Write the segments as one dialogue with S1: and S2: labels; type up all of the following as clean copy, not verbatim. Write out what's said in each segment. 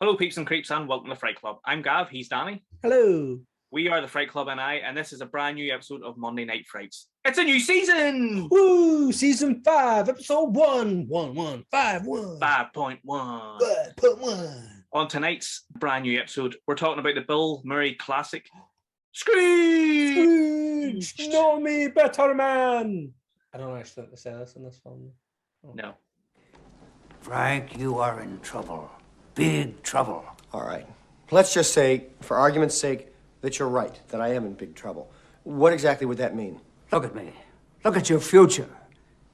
S1: Hello, peeps and creeps, and welcome to Fright Club. I'm Gav, he's Danny.
S2: Hello.
S1: We are the Fright Club and this is a brand new episode of Monday Night Frights. It's a new season!
S2: Woo! Season 5, episode 1. 1, 5, 1.
S1: 5.1.
S2: 5.1.
S1: On tonight's brand new episode, we're talking about the Bill Murray classic, Screech!
S2: Know me better, man! I don't actually think to say this in this film.
S1: Oh. No.
S3: Frank, you are in trouble. Big trouble.
S4: All right. Let's just say, for argument's sake, that you're right, that I am in big trouble. What exactly would that mean?
S3: Look at me. Look at your future.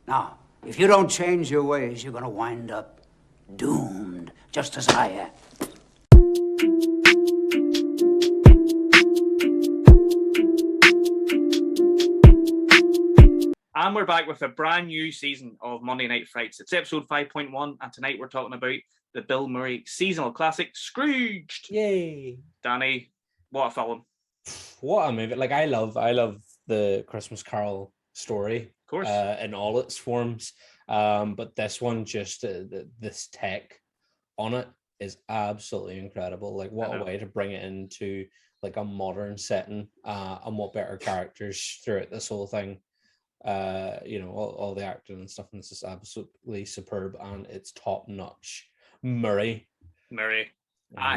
S3: Now, if you don't change your ways, you're going to wind up doomed, just as I am.
S1: And we're back with a brand new season of Monday Night Frights. It's episode 5.1, and tonight we're talking about the Bill Murray seasonal classic, Scrooged.
S2: Yay.
S1: Danny, what a film.
S2: What a movie. Like, I love the Christmas Carol story.
S1: Of course.
S2: In all its forms. But this one, just this tech on it is absolutely incredible. Like, what a way to bring it into like a modern setting, and what better characters throughout this whole thing. All the acting and stuff, and this is absolutely superb, and it's top notch. Murray,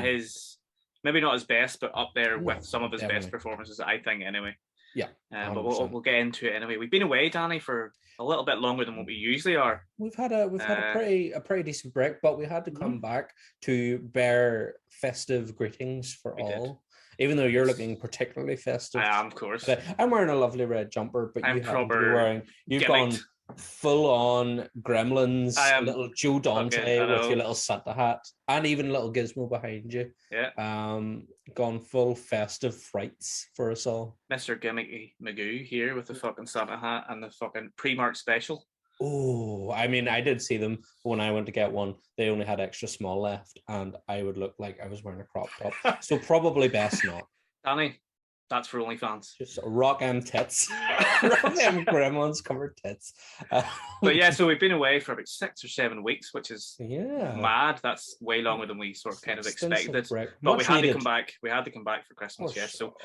S2: his maybe not his best, but up there with some of his best performances, I think. Anyway, yeah.
S1: But we'll get into it anyway. We've been away, Danny, for a little bit longer than what we usually are.
S2: We've had a pretty decent break, but we had to come back to bear festive greetings for all. Even though you're looking particularly festive.
S1: I am, of course.
S2: I'm wearing a lovely red jumper, but
S1: I'm
S2: you happen to be wearing... You've gone full-on Gremlins, little Joe Dante with your little Santa hat, and even a little Gizmo behind you.
S1: Yeah.
S2: Gone full festive frights for us all.
S1: Mr. Gimmicky Magoo here with the fucking Santa hat and the fucking pre-marked special.
S2: Oh, I mean, I did see them when I went to get one. They only had extra small left, and I would look like I was wearing a crop top. So probably best not.
S1: Danny, that's for OnlyFans.
S2: Just rock and tits. Rock them Gremlins covered tits.
S1: But yeah, so we've been away for about 6 or 7 weeks, which is mad. That's way longer than we sort of kind of expected. But we had to come back. We had to come back for Christmas, yes. So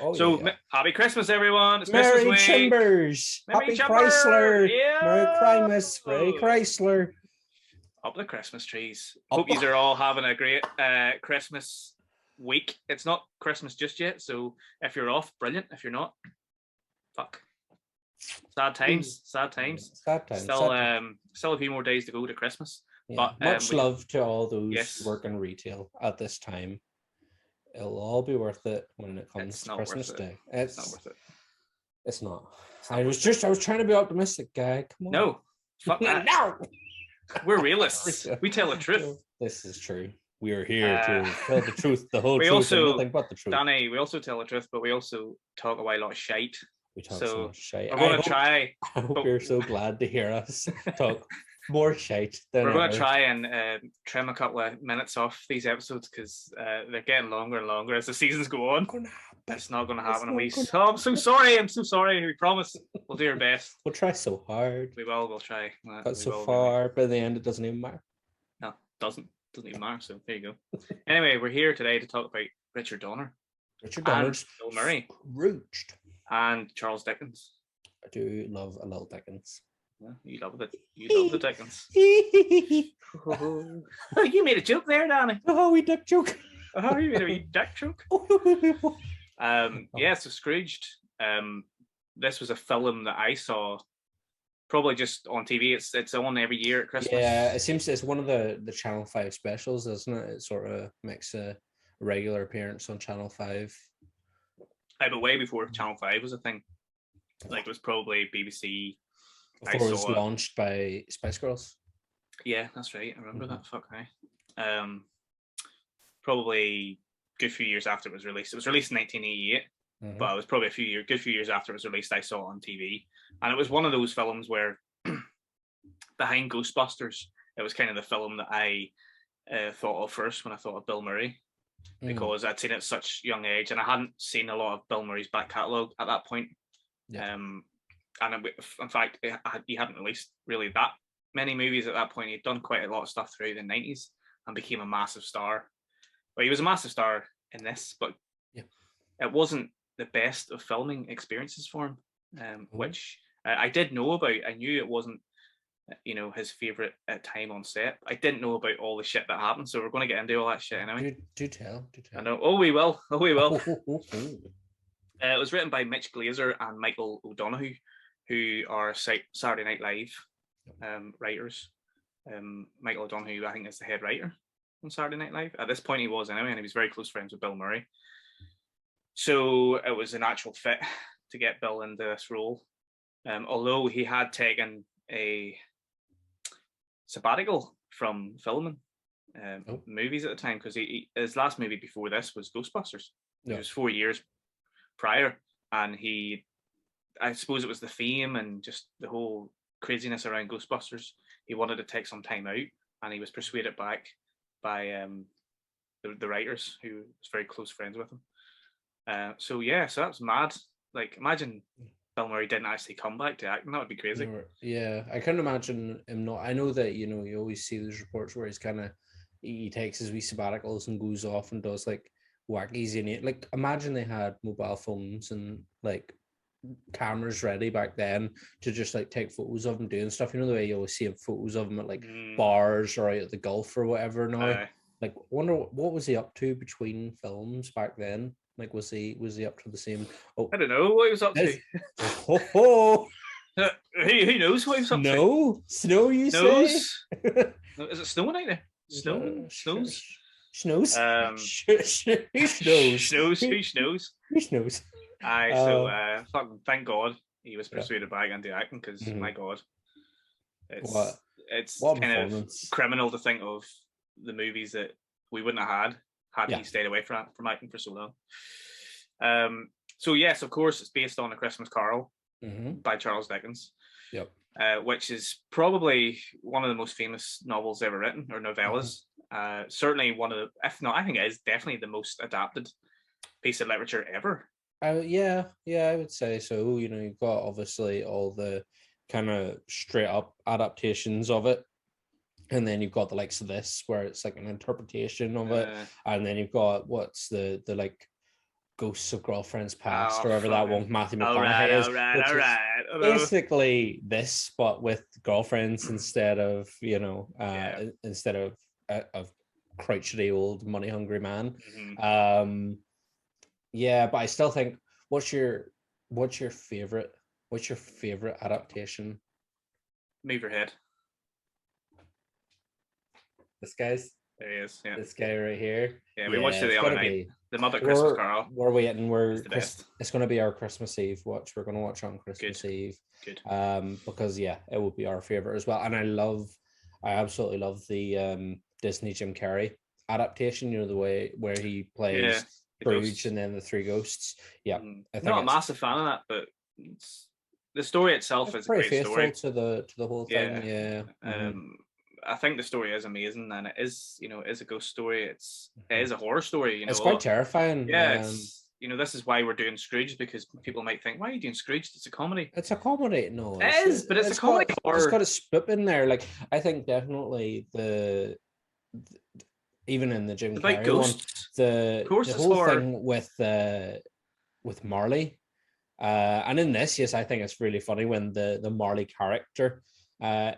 S1: happy Christmas, everyone. It's
S2: Merry
S1: Christmas week.
S2: Chimbers.
S1: Merry
S2: Happy Chrysler.
S1: Yeah.
S2: Merry Christmas. Merry Chrysler.
S1: Up the Christmas trees. Hope you are all having a great Christmas week. It's not Christmas just yet, so if you're off, brilliant. If you're not, fuck. Sad times. Still a few more days to go to Christmas.
S2: Yeah. But much love to all those working retail at this time. It'll all be worth it when it comes to Christmas Day. It's not worth it. It's not. I was trying to be optimistic, guy. Come on.
S1: No. Fuck that.
S2: No.
S1: We're realists. We tell the truth.
S2: This is true. We are here to tell the truth, the whole truth, and nothing but the truth.
S1: Danny, we also tell the truth, but we also talk a lot of shite.
S2: We talk so much shite.
S1: We're going to try.
S2: I hope you're so glad to hear us talk more shite than
S1: we're going to try and trim a couple of minutes off these episodes because they're getting longer and longer as the seasons go on. It's not going to happen. I'm so sorry. We promise we'll do our best.
S2: We'll try so hard.
S1: We will. We'll try.
S2: But so far, by the end, it doesn't even matter.
S1: No, it doesn't even matter. So there you go. Anyway, we're here today to talk about Richard Donner.
S2: Richard Donner's
S1: Bill Murray.
S2: Scrooged.
S1: And Charles Dickens.
S2: I do love a little Dickens.
S1: Yeah, you love the Dickens. Oh, you made a joke there, Danny.
S2: Oh, we dick joke.
S1: Oh, you made a wee dick joke. So Scrooged. This was a film that I saw probably just on TV. It's on every year at Christmas.
S2: Yeah, it seems it's one of the Channel 5 specials, isn't it? It sort of makes a regular appearance on Channel 5.
S1: But way before Channel 5 was a thing. Like, it was probably BBC.
S2: Before it was launched by Spice Girls.
S1: Yeah, that's right. I remember that. Fuck me. Probably a good few years after it was released. It was released in 1988, but it was probably good few years after it was released. I saw it on TV, and it was one of those films where, behind Ghostbusters, it was kind of the film that I thought of first when I thought of Bill Murray. Because I'd seen it at such a young age, and I hadn't seen a lot of Bill Murray's back catalogue at that point. Yeah. And in fact, he hadn't released really that many movies at that point. He'd done quite a lot of stuff throughout the 90s and became a massive star. Well, he was a massive star in this, but
S2: Yeah.
S1: it wasn't the best of filming experiences for him, which I did know about. I knew it wasn't, his favorite time on set. I didn't know about all the shit that happened, so we're going to get into all that shit anyway.
S2: Do tell.
S1: I know. Oh, we will. Oh, we will. It was written by Mitch Glazer and Michael O'Donoghue, who are Saturday Night Live writers. Michael O'Donoghue, I think, is the head writer on Saturday Night Live. At this point, he was anyway, and he was very close friends with Bill Murray. So it was a natural fit to get Bill into this role. Although he had taken a sabbatical from filming movies at the time, because his last movie before this was Ghostbusters. It was 4 years prior, and I suppose it was the theme and just the whole craziness around Ghostbusters. He wanted to take some time out, and he was persuaded back by the writers, who was very close friends with him. So that's mad. Like, imagine Bill Murray didn't actually come back to acting. That would be crazy.
S2: Yeah, I couldn't imagine him not. I know that, you always see those reports where he takes his wee sabbaticals and goes off and does like wackies in it. Like, imagine they had mobile phones and like cameras ready back then to just like take photos of him doing stuff. The way you always see photos of him at like bars or out at the golf or whatever now. Like, wonder what was he up to between films back then? Like, was he up to the same? Oh,
S1: I don't know what he was up to.
S2: Who
S1: knows what he was up
S2: to? Snow, you
S1: say?
S2: Is
S1: it snowing out there? Snows?
S2: Snows?
S1: Who snows? Aye, so thank God he was persuaded back into acting, because my God, it's kind of criminal to think of the movies that we wouldn't have had he stayed away from acting for so long. So yes, of course, it's based on A Christmas Carol by Charles Dickens.
S2: Yep.
S1: Which is probably one of the most famous novels ever written, or novellas. Certainly one of the, if not, I think it is definitely the most adapted piece of literature ever.
S2: Yeah, I would say so. You've got obviously all the kind of straight up adaptations of it, and then you've got the likes of this, where it's like an interpretation of it, and then you've got what's the like Ghosts of Girlfriends Past, or whatever that one Matthew McConaughey is.
S1: All right.
S2: Basically this, but with girlfriends instead of instead of crouchety old money hungry man. But I still think, what's your favorite adaptation?
S1: Move Your Head.
S2: This guy's.
S1: There he is. Yeah.
S2: This guy right here.
S1: Yeah, we watched it the other night. The Muppet Christmas Carol.
S2: We're waiting. It's going to be our Christmas Eve watch. We're going to watch on Christmas Eve.
S1: Good.
S2: Because it will be our favorite as well. And I absolutely love the Disney Jim Carrey adaptation. The way where he plays Scrooge and then the three ghosts. Yeah,
S1: I think not a massive fan of that, but the story itself is a great story.
S2: To the whole thing. Yeah.
S1: I think the story is amazing, and it is, it is a ghost story. It is a horror story.
S2: It's quite terrifying.
S1: Yeah, this is why we're doing Scrooge, because people might think, why are you doing Scrooge? It's a comedy.
S2: It's a comedy. No,
S1: it is, but it's a comedy.
S2: It's got a split in there. Like, I think definitely even in the Jim Carrey one, the whole horror thing with Marley, and in this, yes, I think it's really funny when the Marley character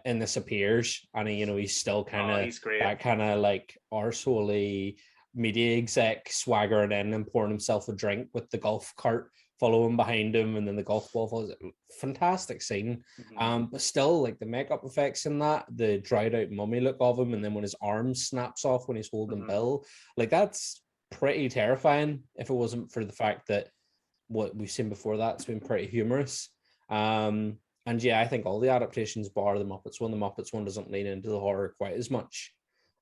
S2: in this appears, and he's still kind of that kind of like arseholey media exec swaggering in and pouring himself a drink with the golf cart following behind him, and then the golf ball falls. Fantastic scene. But still, like, the makeup effects in that, the dried out mummy look of him, and then when his arm snaps off when he's holding Bill, like, that's pretty terrifying if it wasn't for the fact that what we've seen before that's been pretty humorous. And yeah, I think all the adaptations bar the Muppets one doesn't lean into the horror quite as much.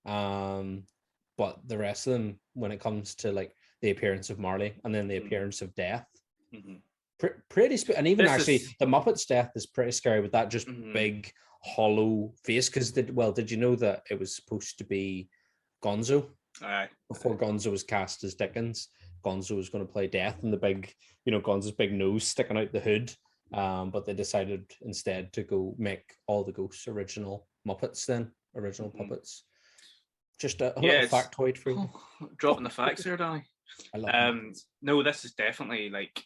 S2: But the rest of them, when it comes to like the appearance of Marley and then the appearance of Death, and even the Muppets' death is pretty scary with that just big hollow face. Because did you know that it was supposed to be Gonzo? Before Gonzo was cast as Dickens, Gonzo was going to play Death, and the big, Gonzo's big nose sticking out the hood. But they decided instead to go make all the ghosts original Muppets, then original puppets. Just a
S1: Yeah,
S2: little factoid for you.
S1: Dropping the facts there, Danny.
S2: I love
S1: No, this is definitely like,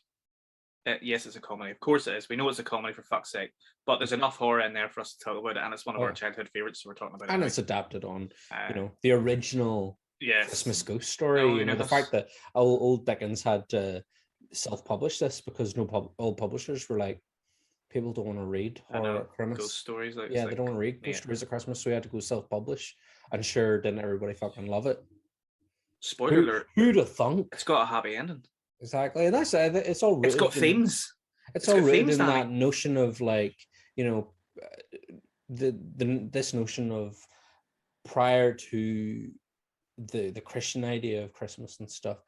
S1: yes, it's a comedy. Of course it is. We know it's a comedy, for fuck's sake. But there's enough horror in there for us to talk about it, and it's one of our childhood favorites, so we're talking about it.
S2: And it's adapted on, the original Christmas Ghost Story.
S1: Oh,
S2: the fact that old Dickens had to self-publish this because old publishers were like, people don't want to read horror at Christmas.
S1: Ghost stories.
S2: They don't want to read ghost stories at Christmas, so we had to go self-publish. And sure, didn't everybody fucking love it?
S1: Spoiler alert.
S2: Who'd have thunk?
S1: It's got a happy ending.
S2: Exactly, and that's it's all rooted.
S1: It's got themes.
S2: It's all rooted in that notion of like, this notion of prior to the Christian idea of Christmas and stuff.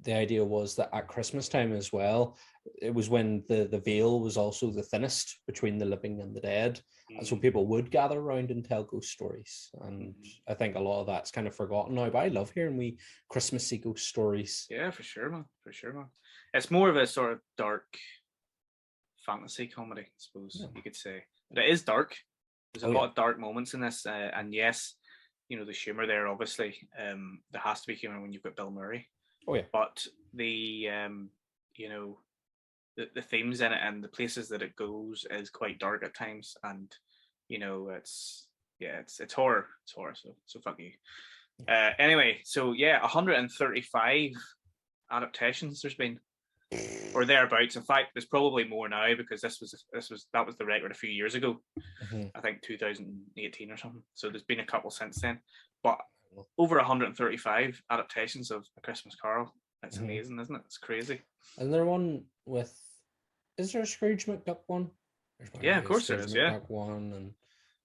S2: The idea was that at Christmas time as well, it was when the veil was also the thinnest between the living and the dead. And so people would gather around and tell ghost stories. And I think a lot of that's kind of forgotten now, but I love hearing we Christmassy ghost stories.
S1: Yeah, for sure, man. It's more of a sort of dark fantasy comedy, I suppose you could say. But it is dark. There's a lot of dark moments in this. And yes, the humor there, obviously. There has to be humor when you've got Bill Murray.
S2: Oh yeah.
S1: But the the themes in it and the places that it goes is quite dark at times, and it's horror. It's horror. So fuck you. Anyway, so 135 adaptations there's been, or thereabouts. In fact, there's probably more now because that was the record a few years ago. I think 2018 or something. So there's been a couple since then, but over 135 adaptations of A Christmas Carol. That's amazing, isn't it? It's crazy.
S2: And there one with, is there a Scrooge McDuck one?
S1: Yeah, of course there is. Yeah,
S2: one, and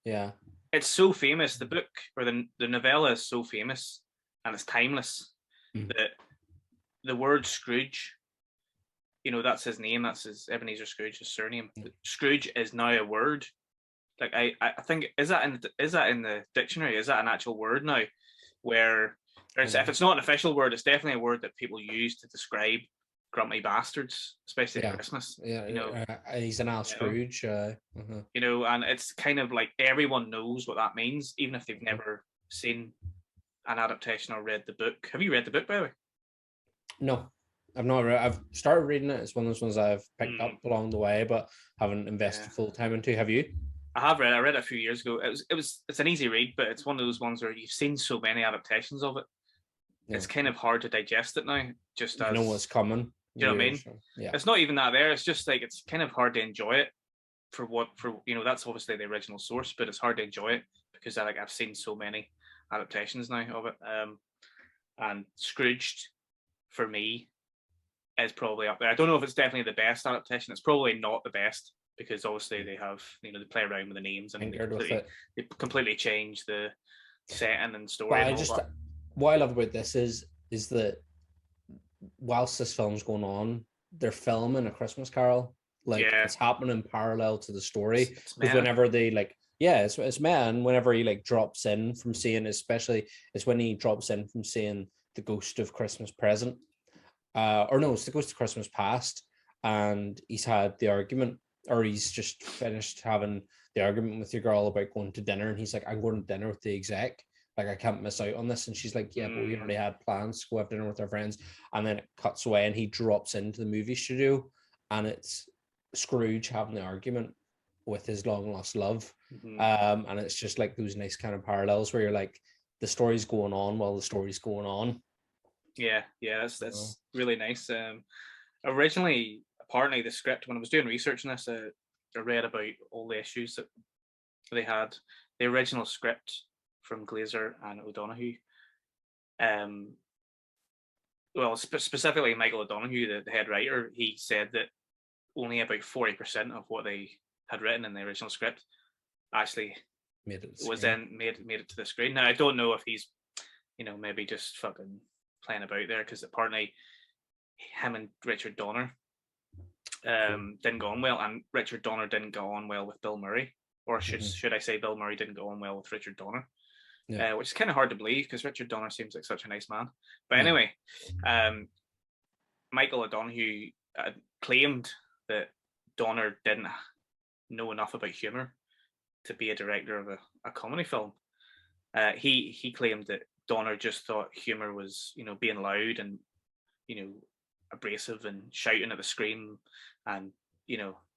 S2: yeah,
S1: it's so famous. The book or the novella is so famous and it's timeless that the word Scrooge, that's his name. That's his Ebenezer Scrooge, his surname. Scrooge is now a word. Like I think is that in the dictionary? Is that an actual word now? Where if it's not an official word, it's definitely a word that people use to describe grumpy bastards, especially at Christmas.
S2: He's an Al Scrooge.
S1: And it's kind of like everyone knows what that means, even if they've never seen an adaptation or read the book. Have you read the book, by the way?
S2: No, I've not read. I've started reading it. It's one of those ones I've picked up along the way, but haven't invested full time into. Have you?
S1: I have read. I read it a few years ago. It's an easy read, but it's one of those ones where you've seen so many adaptations of it. Yeah. It's kind of hard to digest it now. Just as
S2: you know what's coming.
S1: You know what I mean?
S2: Yeah.
S1: It's not even that there. It's just like it's kind of hard to enjoy it for that's obviously the original source, but it's hard to enjoy it because I've seen so many adaptations now of it. And Scrooged for me is probably up there. I don't know if it's definitely the best adaptation. It's probably not the best, because obviously they have, they play around with the names and they completely change the setting and story.
S2: But what I love about this is that whilst this film's going on, they're filming A Christmas Carol. It's happening parallel to the story. Because whenever they it's man. Whenever he drops in from seeing, especially it's when he drops in from seeing the Ghost of Christmas Present, it's the Ghost of Christmas Past, and he's had the argument, or he's just finished having the argument with your girl about going to dinner, and he's like, I'm going to dinner with the exec. I can't miss out on this. And she's like, yeah, but we already had plans to go have dinner with our friends. And then it cuts away and he drops into the movie studio, and it's Scrooge having the argument with his long lost love. And it's just those nice kind of parallels where you're like, the story's going on while the story's going on.
S1: Yeah, that's really nice. Originally, apparently the script, when I was doing research on this, I read about all the issues that they had. The original script from Glazer and O'Donoghue, specifically Michael O'Donoghue, the head writer, he said that only about 40% of what they had written in the original script actually made it to the screen. Now I don't know if he's, maybe just fucking playing about there, because apparently him and Richard Donner didn't go on well, and Richard Donner didn't go on well with Bill Murray, or should I say Bill Murray didn't go on well with Richard Donner. Which is kind of hard to believe because Richard Donner seems like such a nice man. But anyway, Michael O'Donoghue claimed that Donner didn't know enough about humour to be a director of a comedy film. He claimed that Donner just thought humor was, being loud and, abrasive and shouting at the screen and,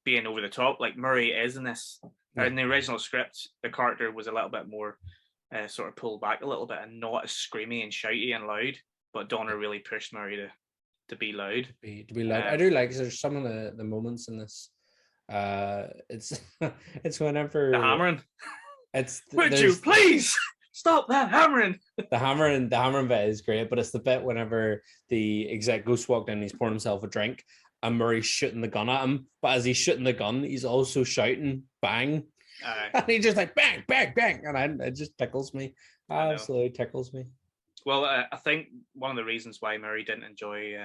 S1: being over the top like Murray is in this. Yeah. In the original script, the character was a little bit more sort of pulled back a little bit and not as screamy and shouty and loud. But Donner really pushed Murray to be loud.
S2: To be loud. I do like there's some of the moments in this. It's whenever
S1: the hammering.
S2: Would
S1: you please stop that hammering?
S2: The hammering bit is great, but it's the bit whenever the exec Ghost walked in, he's pouring himself a drink, and Murray's shooting the gun at him. But as he's shooting the gun, he's also shouting "bang," and he's just like "bang, bang, bang," and it just tickles me. Absolutely tickles me.
S1: Well, I think one of the reasons why Murray didn't enjoy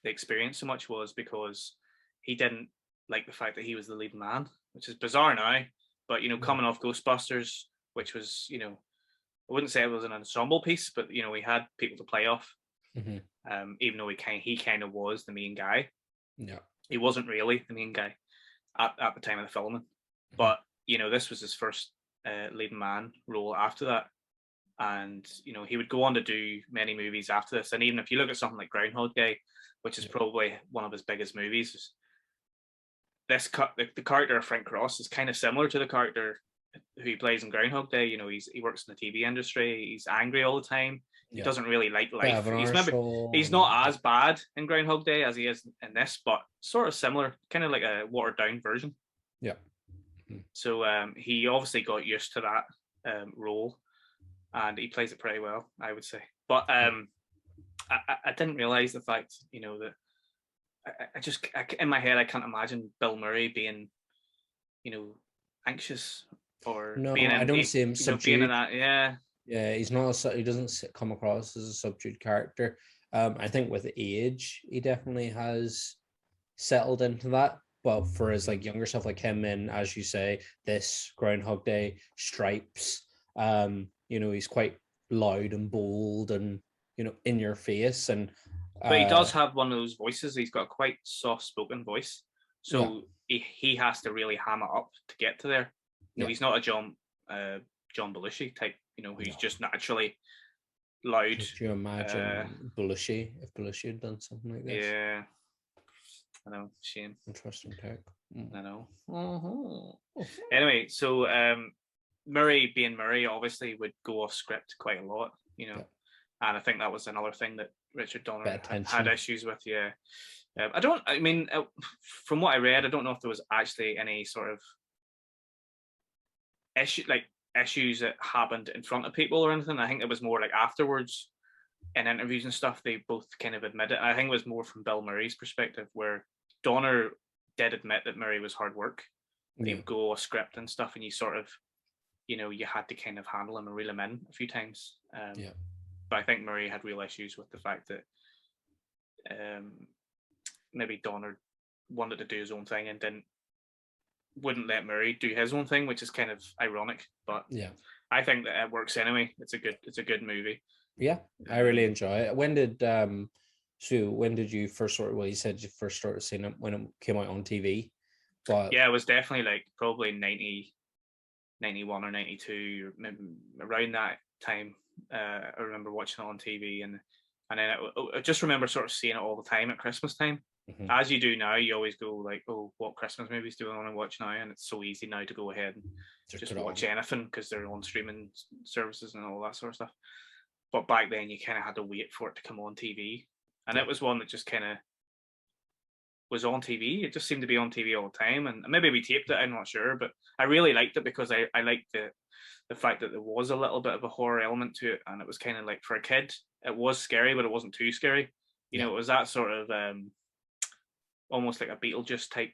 S1: the experience so much was because he didn't like the fact that he was the lead man, which is bizarre now. But, coming off Ghostbusters, which was, I wouldn't say it was an ensemble piece, but, we had people to play off. Mm-hmm. Even though he kind of was the main guy.
S2: Yeah.
S1: He wasn't really the main guy at the time of the filming. Mm-hmm. But, this was his first leading man role after that. And, he would go on to do many movies after this. And even if you look at something like Groundhog Day, which is probably one of his biggest movies, the character of Frank Cross is kind of similar to the character who he plays in Groundhog Day. He works in the TV industry. He's angry all the time. He doesn't really like life. He's not as bad in Groundhog Day as he is in this, but sort of similar, kind of like a watered down version.
S2: Yeah.
S1: So he obviously got used to that role, and he plays it pretty well, I would say. But I didn't realize the fact, that in my head I can't imagine Bill Murray being, anxious or being
S2: I don't see him subdued.
S1: Being in that, yeah.
S2: Yeah, he's not. He doesn't come across as a subdued character. I think with age, he definitely has settled into that. But for his younger stuff like him in, as you say, this Groundhog Day, Stripes, he's quite loud and bold and in your face. And
S1: but he does have one of those voices. He's got a quite soft-spoken voice, so he has to really ham it up to get to there. He's not a John Belushi type. Who's just naturally loud.
S2: Could you imagine Belushi if Belushi had done something like this?
S1: Yeah, I know. Shame.
S2: Interesting take.
S1: I know. Uh-huh. Anyway, so Murray being Murray obviously would go off script quite a lot, and I think that was another thing that Richard Donner had issues with. Yeah, from what I read, I don't know if there was actually any sort of issues that happened in front of people or anything. I think it was more like afterwards in interviews and stuff, they both kind of admitted. I think it was more from Bill Murray's perspective, where Donner did admit that Murray was hard work. He would go off script and stuff, and you sort of, you had to kind of handle him and reel him in a few times. But I think Murray had real issues with the fact that maybe Donner wanted to do his own thing and wouldn't let Murray do his own thing, which is kind of ironic. But I think that it works anyway. It's a good movie.
S2: Yeah, I really enjoy it. When did you first you said you first started seeing it when it came out on TV? But
S1: yeah, it was definitely probably 91 or 92 or around that time. I remember watching it on TV, and then I just remember sort of seeing it all the time at Christmas time. Mm-hmm. As you do now, you always go oh, what Christmas movies do I want to watch now? And it's so easy now to go ahead and just watch anything because they're on streaming services and all that sort of stuff. But back then, you kind of had to wait for it to come on TV, and it was one that just kind of was on TV. It just seemed to be on TV all the time, and maybe we taped it. I'm not sure, but I really liked it because I liked the fact that there was a little bit of a horror element to it, and it was kind of for a kid, it was scary, but it wasn't too scary. It was that sort of almost like a Beetlejuice type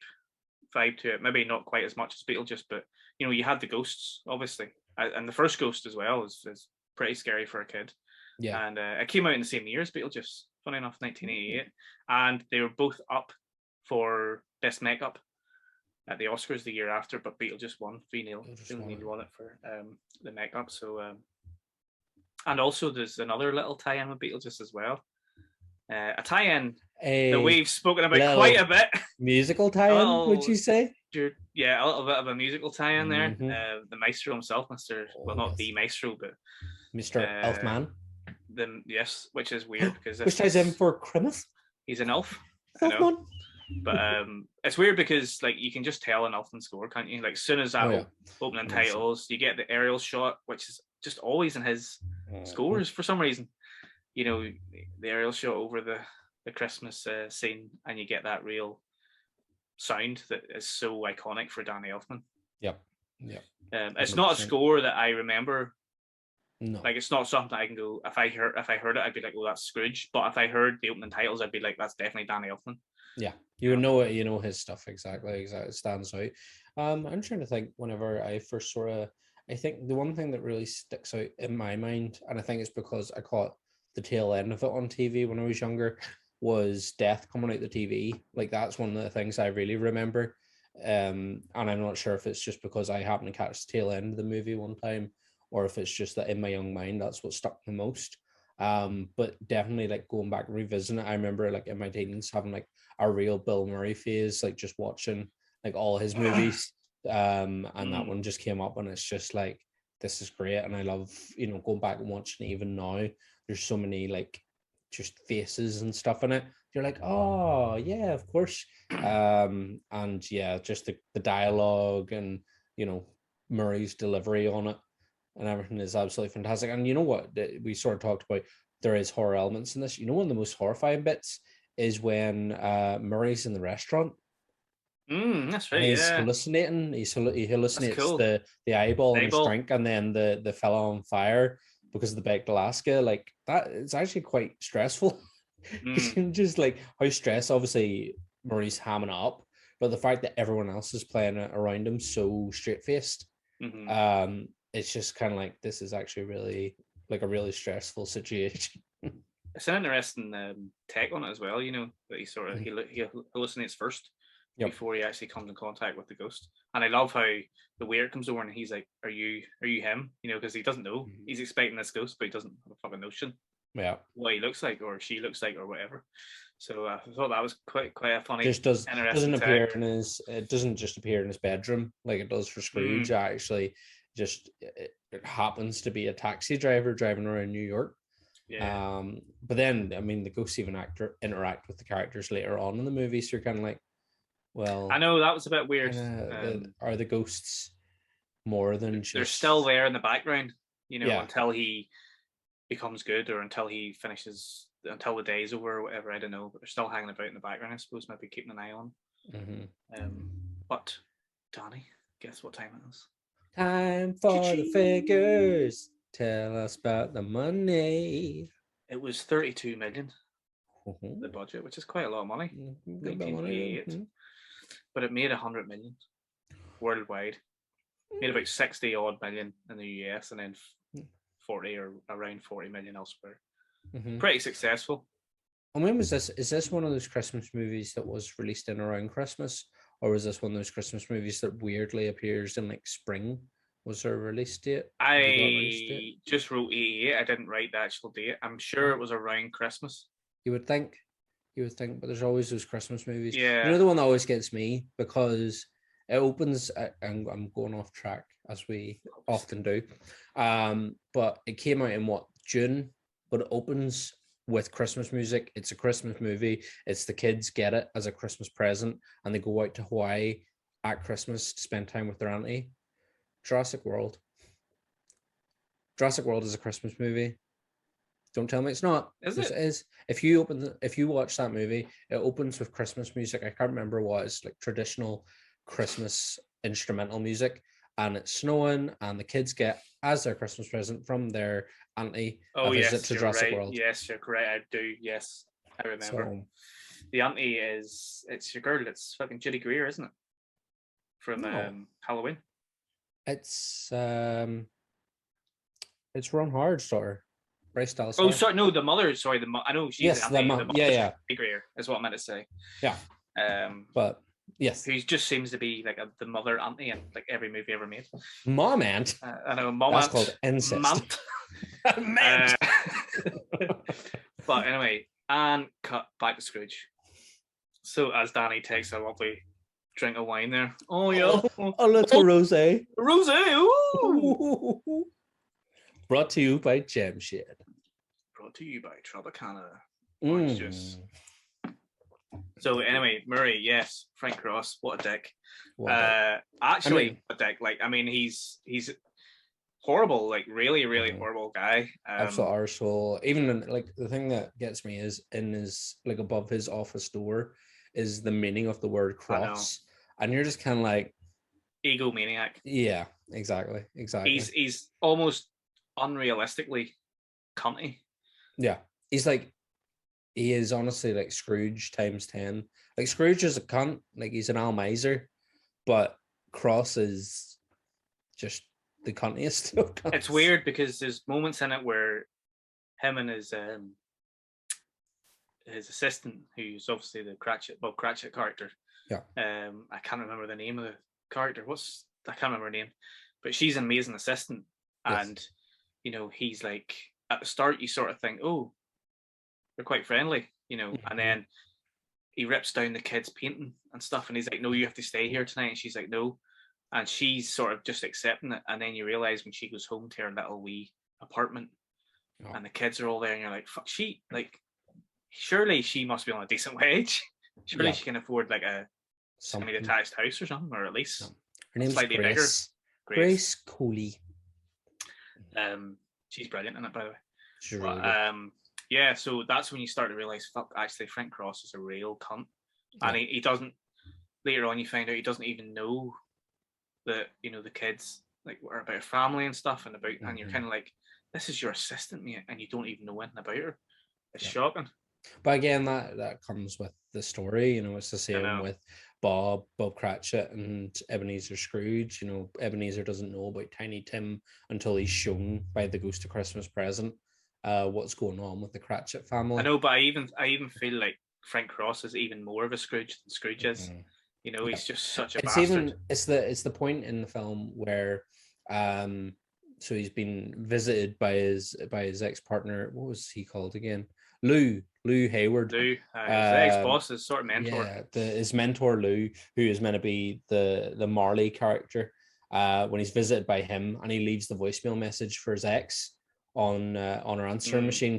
S1: vibe to it. Maybe not quite as much as Beetlejuice, but you had the ghosts obviously, and the first Ghost as well is pretty scary for a kid. Yeah, and it came out in the same year as Beetlejuice. Funny enough, 1988, and they were both up for best makeup at the Oscars the year after, but Beetlejuice won. Neil won it for the makeup. So, and also there's another little tie-in with Beetlejuice as well. A tie-in that we've spoken about quite a bit.
S2: Musical tie-in, would you say?
S1: Yeah, a little bit of a musical tie-in there.
S2: Mhm.
S1: The maestro himself, well, not
S2: yes.
S1: the maestro, but
S2: Mr. Elfman.
S1: Yes, which is weird because
S2: Which
S1: this
S2: ties in
S1: is
S2: for Christmas.
S1: he's an elf. I know,
S2: Elfman.
S1: but it's weird because like you can just tell an elfman score, can't you? Like as soon as that
S2: Oh, yeah.
S1: opening
S2: 100%.
S1: titles, you get the aerial shot, which is just always in his scores for some reason. You know, the aerial shot over the Christmas scene, and you get that real sound that is so iconic for Danny Elfman.
S2: Yep.
S1: It's not a score that I remember.
S2: No.
S1: Like it's not something I can go if I heard it, I'd be like, oh, that's Scrooge. But if I heard the opening titles, I'd be like, that's definitely Danny Elfman.
S2: Yeah, you know it. You know his stuff exactly. It stands out. I'm trying to think. Whenever I first saw I think the one thing that really sticks out in my mind, and I think it's because I caught the tail end of it on TV when I was younger, was Death coming out the TV. Like that's one of the things I really remember. And I'm not sure if it's just because I happened to catch the tail end of the movie one time, or if it's just that in my young mind that's what stuck the most. But definitely like going back and revisiting it, I remember like in my teens having like a real Bill Murray phase, like just watching like all his movies. And that one just came up, and it's just like, this is great. And I love, going back and watching it even now. There's so many like just faces and stuff in it. You're like, oh yeah, of course. And yeah, just the dialogue and Murray's delivery on it and everything is absolutely fantastic. And you know what we sort of talked about, there is horror elements in this. One of the most horrifying bits is when Murray's in the restaurant.
S1: That's right.
S2: And he's
S1: yeah.
S2: hallucinating. He hallucinates
S1: cool.
S2: the eyeball in his drink, and then the fella on fire because of the baked Alaska. Like that, it's actually quite stressful. Just like how stressed, obviously Murray's hamming up, but the fact that everyone else is playing it around him so straight faced, it's just kind of like, this is actually really like a really stressful situation.
S1: It's an interesting take on it as well. That he sort of he hallucinates first. Yep. Before he actually comes in contact with the ghost. And I love how the waiter comes over and he's like, are you him? Because he doesn't know. He's expecting this ghost, but he doesn't have a fucking notion what he looks like or she looks like or whatever. So I thought that was quite a funny,
S2: doesn't appear in his, it doesn't just appear in his bedroom like it does for Scrooge. Actually, just it happens to be a taxi driver driving around New York.
S1: Yeah.
S2: But then, I mean, the ghosts even interact with the characters later on in the movie, so you're kind of like, well,
S1: I know that was a bit weird.
S2: Are the ghosts more than just...
S1: They're still there in the background, until he becomes good or until he finishes, until the day's over or whatever. I don't know, but they're still hanging about in the background, I suppose, maybe keeping an eye on. But Danny, guess what time it is?
S2: Time for the figures. Tell us about the money.
S1: It was 32 million, the budget, which is quite a lot of money. 1988. But it made 100 million worldwide. Made about 60 odd million in the US and then 40 or around 40 million elsewhere. Pretty successful.
S2: And when was this? Is this one of those Christmas movies that was released in around Christmas? Or was this one of those Christmas movies that weirdly appears in like spring? Was there a release date?
S1: I just wrote 88. I didn't write the actual date. I'm sure it was around Christmas.
S2: You would think, but there's always those Christmas movies.
S1: Yeah.
S2: The one that always gets me, because it opens, and I'm going off track as we often do. But it came out in June, but it opens with Christmas music. It's a Christmas movie. It's the kids get it as a Christmas present, and they go out to Hawaii at Christmas to spend time with their auntie. Jurassic World. Jurassic World is a Christmas movie. Don't tell me it's not.
S1: Is it?
S2: It is. If you watch that movie, it opens with Christmas music. I can't remember what it's like, traditional Christmas instrumental music, and it's snowing, and the kids get as their Christmas present from their auntie
S1: a visit
S2: to Jurassic
S1: right.
S2: World.
S1: Yes, you're correct. I do. Yes, I remember.
S2: So,
S1: the auntie it's your girl. It's fucking Judy Greer, isn't it? From Halloween.
S2: It's Ron Howard's daughter, Bryce Dallas.
S1: Oh, sorry, no, the mother. Sorry, I know she's
S2: the mom. Yeah.
S1: Greer is what I meant to say.
S2: Yeah. But yes,
S1: who just seems to be like the mother auntie in like every movie ever made.
S2: Mom aunt.
S1: I know, mom
S2: That's
S1: aunt.
S2: called incest.
S1: But anyway, and cut back to Scrooge. So as Danny takes a lovely drink of wine there. Oh yeah,
S2: A little rosé.
S1: rosé. Ooh.
S2: Brought to you by Gemshed.
S1: Brought to you by Tropicana orange juice. So anyway, Murray, yes, Frank Cross, what a dick. Actually, a dick. Like, I mean, he's horrible, like really, really horrible guy.
S2: Absolute arsehole. Even like the thing that gets me is in his like above his office door is the meaning of the word cross, and you're just kind of like
S1: egomaniac.
S2: Yeah, exactly.
S1: He's almost unrealistically cunty.
S2: Yeah, he's like, he is honestly like Scrooge times 10. Like Scrooge is a cunt, like he's an almiser, but Cross is just the cuntiest of cunts.
S1: It's weird because there's moments in it where him and his assistant, who's obviously the Cratchit character.
S2: Yeah.
S1: I can't remember the name of the character. I can't remember her name, but she's an amazing assistant.
S2: Yes.
S1: And he's like, at the start you sort of think, oh, they're quite friendly, and then he rips down the kids' painting and stuff, and he's like, no, you have to stay here tonight, and she's like, no, and she's sort of just accepting it, and then you realize when she goes home to her little wee apartment and the kids are all there, and you're like, fuck, surely she must be on a decent wage. Surely she can afford like a semi-detached house or something, or at least
S2: her name's
S1: slightly
S2: Grace.
S1: bigger.
S2: Grace Cooley.
S1: She's brilliant in it, by the way.
S2: She's really good.
S1: Yeah, so that's when you start to realize, fuck, actually Frank Cross is a real cunt. And he doesn't, later on you find out he doesn't even know that, the kids like are about a family and stuff, and about and you're kind of like, this is your assistant, mate, and you don't even know anything about her. It's shocking.
S2: But again, that comes with the story, it's the same with Bob Cratchit and Ebenezer Scrooge. Ebenezer doesn't know about Tiny Tim until he's shown by the Ghost of Christmas Present what's going on with the Cratchit family.
S1: I know, but I even feel like Frank Cross is even more of a Scrooge than Scrooge is. He's just such a bastard.
S2: It's the point in the film where so he's been visited by his ex-partner. What was he called again? Lou Hayward.
S1: His ex-boss, his sort of mentor.
S2: Yeah, his mentor Lou, who is meant to be the Marley character. When he's visited by him, and he leaves the voicemail message for his ex on her answering machine.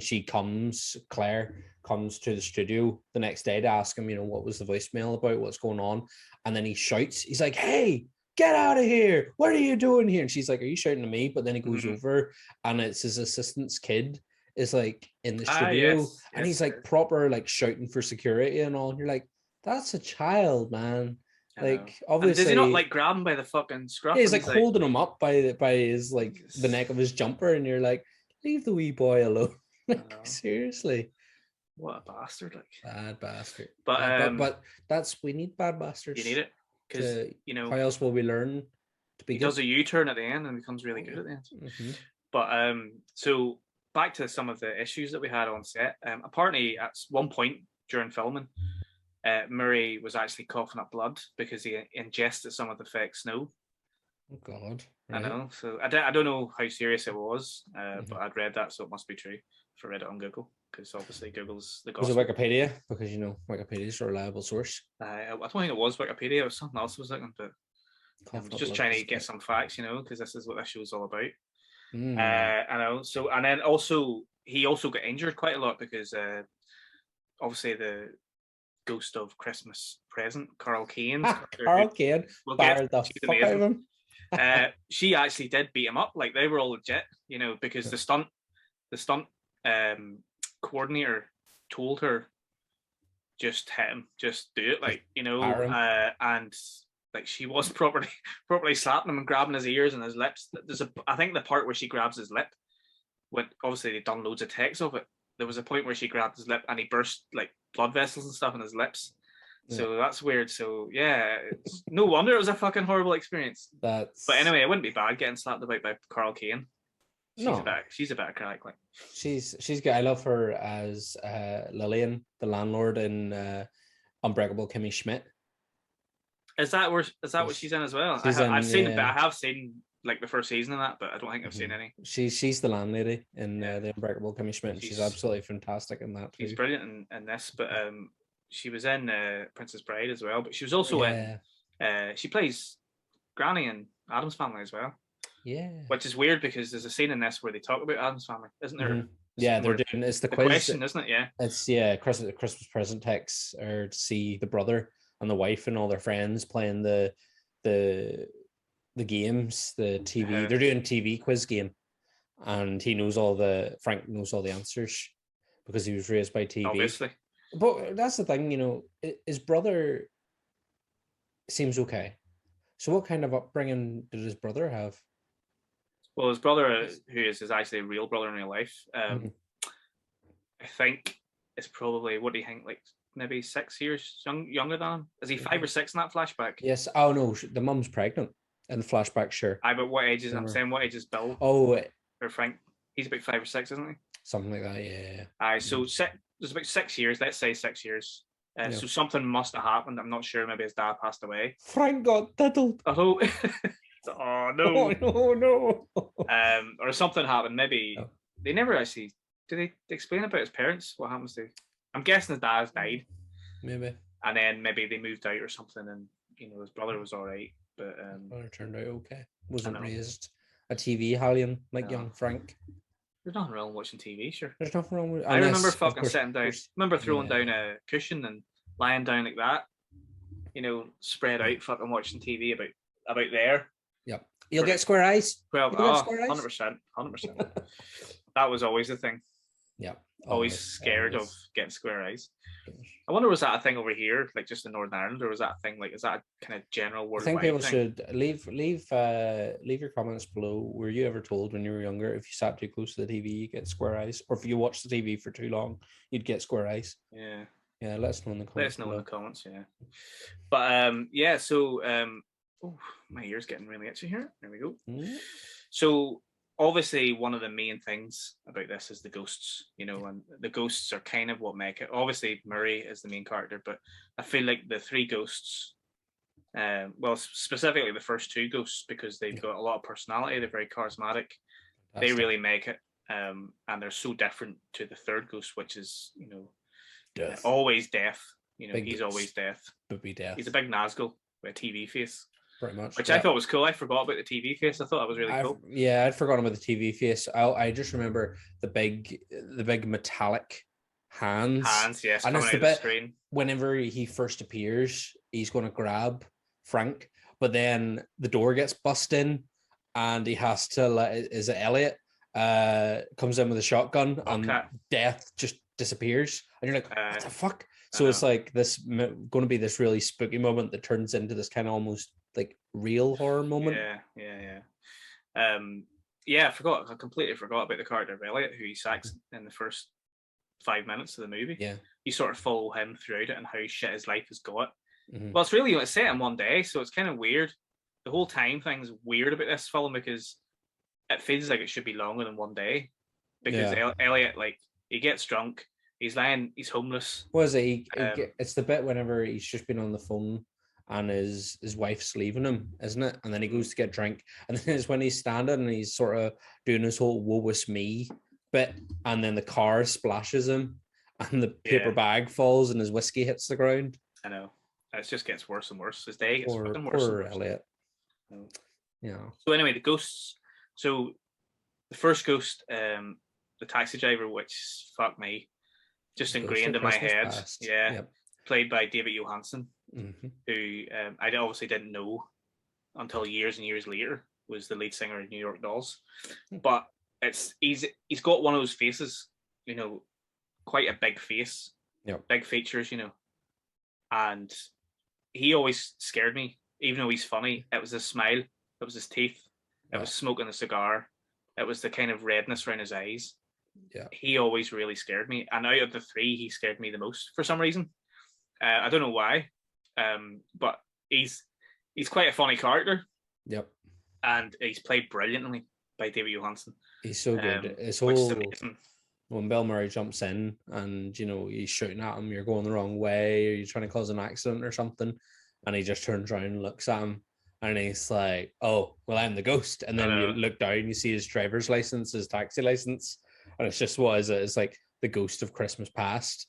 S2: Claire comes to the studio the next day to ask him, what was the voicemail about, what's going on, and then he shouts. He's like, "Hey, get out of here! What are you doing here?" And she's like, "Are you shouting at me?" But then he goes over, and it's his assistant's kid is like in the studio, and he's like proper like shouting for security and all. And you're like, that's a child, man. Like obviously,
S1: and does he not like grab him by the fucking scruff?
S2: Yeah, he's like holding him up by his like the neck of his jumper, and you're like, leave the wee boy alone. Like, seriously,
S1: what a bastard! Like
S2: bad bastard.
S1: But
S2: we need bad bastards.
S1: You need it because
S2: how else will we learn to be?
S1: He does a U-turn at the end and becomes really good at the end. But so back to some of the issues that we had on set. Apparently, at one point during filming, Murray was actually coughing up blood because he ingested some of the fake snow.
S2: Oh God!
S1: Right. I know. So I don't know how serious it was, but I'd read that, so it must be true. If I read it on Google, because obviously Google's the gospel.
S2: Was it Wikipedia? Because Wikipedia is a reliable source.
S1: I don't think it was Wikipedia. It was something else I was looking, but I was just trying to get some facts, because this is what this show is all about. I know. So, and then he also got injured quite a lot because obviously the Ghost of Christmas Present, Carol Kane.
S2: Carol Kane. Fired the fuck out of him.
S1: She actually did beat him up. Like, they were all legit, because the stunt coordinator told her, just hit him, just do it, like, and like she was properly slapping him and grabbing his ears and his lips. I think the part where she grabs his lip, when obviously they've done loads of takes of it, there was a point where she grabbed his lip and he burst like blood vessels and stuff in his lips. So that's weird. So yeah, it's no wonder it was a fucking horrible experience. But anyway, it wouldn't be bad getting slapped about by Carol Kane. She's a better crack. Like
S2: she's good. I love her as Lillian, the landlord in Unbreakable Kimmy Schmidt.
S1: Is that what she's in as well? I've seen it, but I have seen like the first season of that, but I don't think I've seen any.
S2: She's the landlady in the Unbreakable Kimmy Schmidt. She's absolutely fantastic in that.
S1: She's brilliant in this, but she was in Princess Bride as well. But she was also in She plays Granny in Addams Family as well.
S2: Yeah.
S1: Which is weird because there's a scene in this where they talk about Addams Family, isn't there?
S2: Mm-hmm. Yeah, they're doing it's the quiz
S1: question, isn't it? Yeah.
S2: It's Christmas present texts or to see the brother and the wife and all their friends playing the games, the TV. They're doing TV quiz game, and Frank knows all the answers because he was raised by TV.
S1: Obviously.
S2: But that's the thing, his brother seems okay. So what kind of upbringing did his brother have?
S1: Well, his brother, who is actually a real brother in real life, I think is probably, what do you think, like maybe 6 years younger than him? Is he 5 or 6 in that flashback?
S2: Yes. Oh no, the mum's pregnant in the flashback. Sure.
S1: But what age is? I'm saying what age is Bill?
S2: Oh,
S1: or Frank? He's about 5 or 6, isn't he?
S2: Something like that. Yeah.
S1: So there's about 6 years. Let's say 6 years. So something must have happened. I'm not sure. Maybe his dad passed away.
S2: Frank got diddled.
S1: Oh. Oh no!
S2: Oh no!
S1: Or something happened. Maybe they never actually did. They explain about his parents? What happens to? I'm guessing his dad's died.
S2: Maybe.
S1: And then maybe they moved out or something, and his brother was all right, but
S2: brother turned out okay. Wasn't raised a TV hallion like young Frank.
S1: There's nothing wrong with watching TV, sure.
S2: There's nothing wrong with.
S1: I remember fucking sitting down. Remember throwing down a cushion and lying down like that. Spread out, fucking watching TV about there.
S2: Yep. You'll get square eyes.
S1: 100%. That was always the thing.
S2: Yeah.
S1: Always scared of getting square eyes. I wonder, was that a thing over here, like just in Northern Ireland, or was that a thing, like, is that a kind of general worldwide
S2: I think people
S1: thing?
S2: should leave your comments below. Were you ever told when you were younger if you sat too close to the TV, you get square eyes? Or if you watch the TV for too long, you'd get square eyes?
S1: Yeah.
S2: Yeah, let us know in the comments.
S1: Let us know in the comments, yeah. But, so... oh, my ear's getting really itchy here. There we go. Mm-hmm. So obviously one of the main things about this is the ghosts, and the ghosts are kind of what make it. Obviously Murray is the main character, but I feel like the 3 ghosts, specifically the first 2 ghosts, because they've got a lot of personality, they're very charismatic. They really make it. And they're so different to the 3rd ghost, which is,
S2: death.
S1: Always death. He's always death.
S2: Death.
S1: He's a big Nazgul with a TV face.
S2: Pretty much,
S1: which I thought was cool. I forgot about the TV face. I thought that was really cool.
S2: Yeah, I'd forgotten about the TV face. I just remember the big metallic hands.
S1: Yes,
S2: and it's the bit screen. Whenever he first appears, he's going to grab Frank, but then the door gets bust in, and he has to. Is it Elliot? Comes in with a shotgun, and death just disappears, and you're like, what the fuck? So it's like this going to be this really spooky moment that turns into this kind of almost like real horror moment.
S1: I forgot. I completely forgot about the character of Elliot, who he sacks in the first 5 minutes of the movie.
S2: Yeah,
S1: you sort of follow him throughout it and how shit his life has got. Well, it's set in one day, so it's kind of weird. The whole time thing's weird about this film because it feels like it should be longer than one day. Because Elliot, like, he gets drunk, he's homeless.
S2: What is it? It's the bit whenever he's just been on the phone and his wife's leaving him, isn't it? And then he goes to get drink, and then it's when he's standing and he's sort of doing his whole "woe is me" bit, and then the car splashes him, and the paper bag falls, and his whiskey hits the ground.
S1: I know. It just gets worse and worse. His day gets fucking worse.
S2: Poor Elliot. Yeah.
S1: So anyway, the ghosts. So the first ghost, the taxi driver, which fuck me, just ingrained in my head. Past. Yeah. Yep. Played by David Johansen, who I obviously didn't know until years and years later was the lead singer of New York Dolls. But he's got one of those faces, quite a big face, big features, and he always scared me, even though he's funny. It was his smile, it was his teeth, it was smoking a cigar, it was the kind of redness around his eyes.
S2: Yeah,
S1: he always really scared me, and out of the 3, he scared me the most for some reason. I don't know why, but he's quite a funny character.
S2: Yep,
S1: and he's played brilliantly by David Johansen.
S2: He's so good. It's whole when Bill Murray jumps in and he's shooting at him, you're going the wrong way, or you're trying to cause an accident or something, and he just turns around and looks at him, and he's like, "Oh, well, I'm the ghost." And then you look down, you see his driver's license, his taxi license, and it's just what is it? It's like the ghost of Christmas past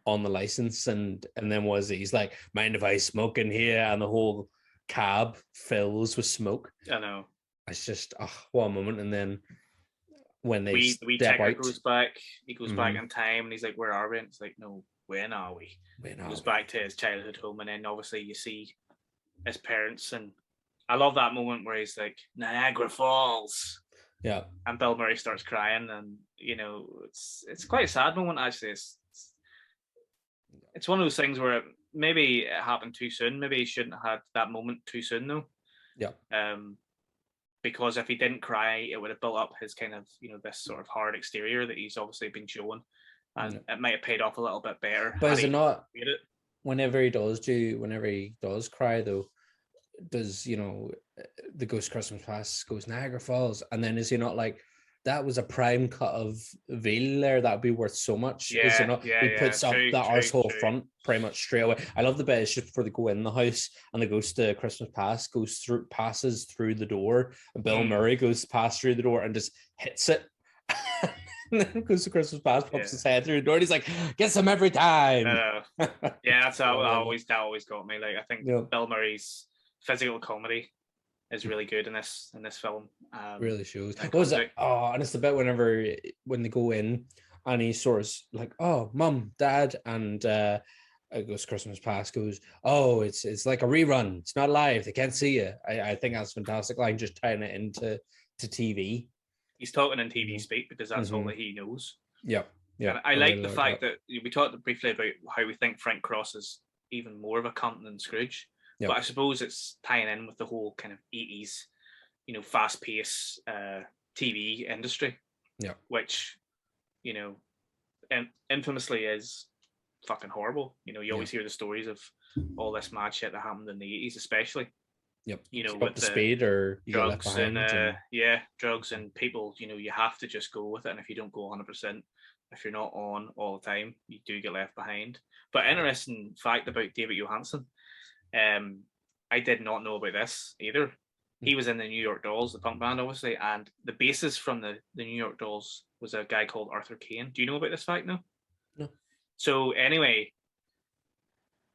S2: on the license, and then he's like, "Mind if I smoke in here?" And the whole cab fills with smoke.
S1: I know.
S2: It's just what a moment. And then when they
S1: the
S2: step
S1: tiger
S2: out,
S1: goes back. He goes back in time, and he's like, "Where are we?" And it's like, "No, when are we?" He goes back to his childhood home, and then obviously you see his parents, and I love that moment where he's like, "Niagara Falls."
S2: Yeah.
S1: And Bill Murray starts crying, and it's quite a sad moment actually. It's one of those things where maybe it happened too soon. Maybe he shouldn't have had that moment too soon though.
S2: Yeah.
S1: Because if he didn't cry, it would have built up his kind of this sort of hard exterior that he's obviously been showing, and it might have paid off a little bit better.
S2: But is it not? Whenever he does cry though, does the Ghost Christmas Past goes Niagara Falls, and then is he not like, that was a prime cut of veal there that would be worth so much?
S1: Yeah,
S2: is it not?
S1: Yeah,
S2: he puts up that arsehole front pretty much straight away. I love the bit it's just before they go in the house and the Ghost of Christmas Past passes through the door, and Bill Murray goes past through the door and just hits it. And then Ghost of Christmas Past pops his head through the door and he's like, gets him every time.
S1: Yeah, that's how that always got me. Like, I think Bill Murray's physical comedy is really good in this film.
S2: Really shows. What was it? Oh, and it's the bit when they go in and he sort of like, "Oh, Mum, Dad," and Ghost Christmas Past goes, "Oh, it's like a rerun. It's not live. They can't see you." I think that's a fantastic line, just tying it into TV.
S1: He's talking in TV speak because that's all that he knows.
S2: Yeah.
S1: And I like the fact that we talked briefly about how we think Frank Cross is even more of a cunt than Scrooge. Yep. But I suppose it's tying in with the whole kind of 80s, fast-paced TV industry.
S2: Yeah.
S1: Which, infamously is fucking horrible. You always hear the stories of all this mad shit that happened in the 80s, especially.
S2: Yep.
S1: With
S2: the speed or you
S1: drugs
S2: get left behind
S1: drugs and people. You have to just go with it, and if you don't go 100%, if you're not on all the time, you do get left behind. But interesting fact about David Johansen. I did not know about this either. He was in the New York Dolls, the punk band, obviously, and the bassist from the New York Dolls was a guy called Arthur Kane. Do you know about this fact now?
S2: No.
S1: So anyway,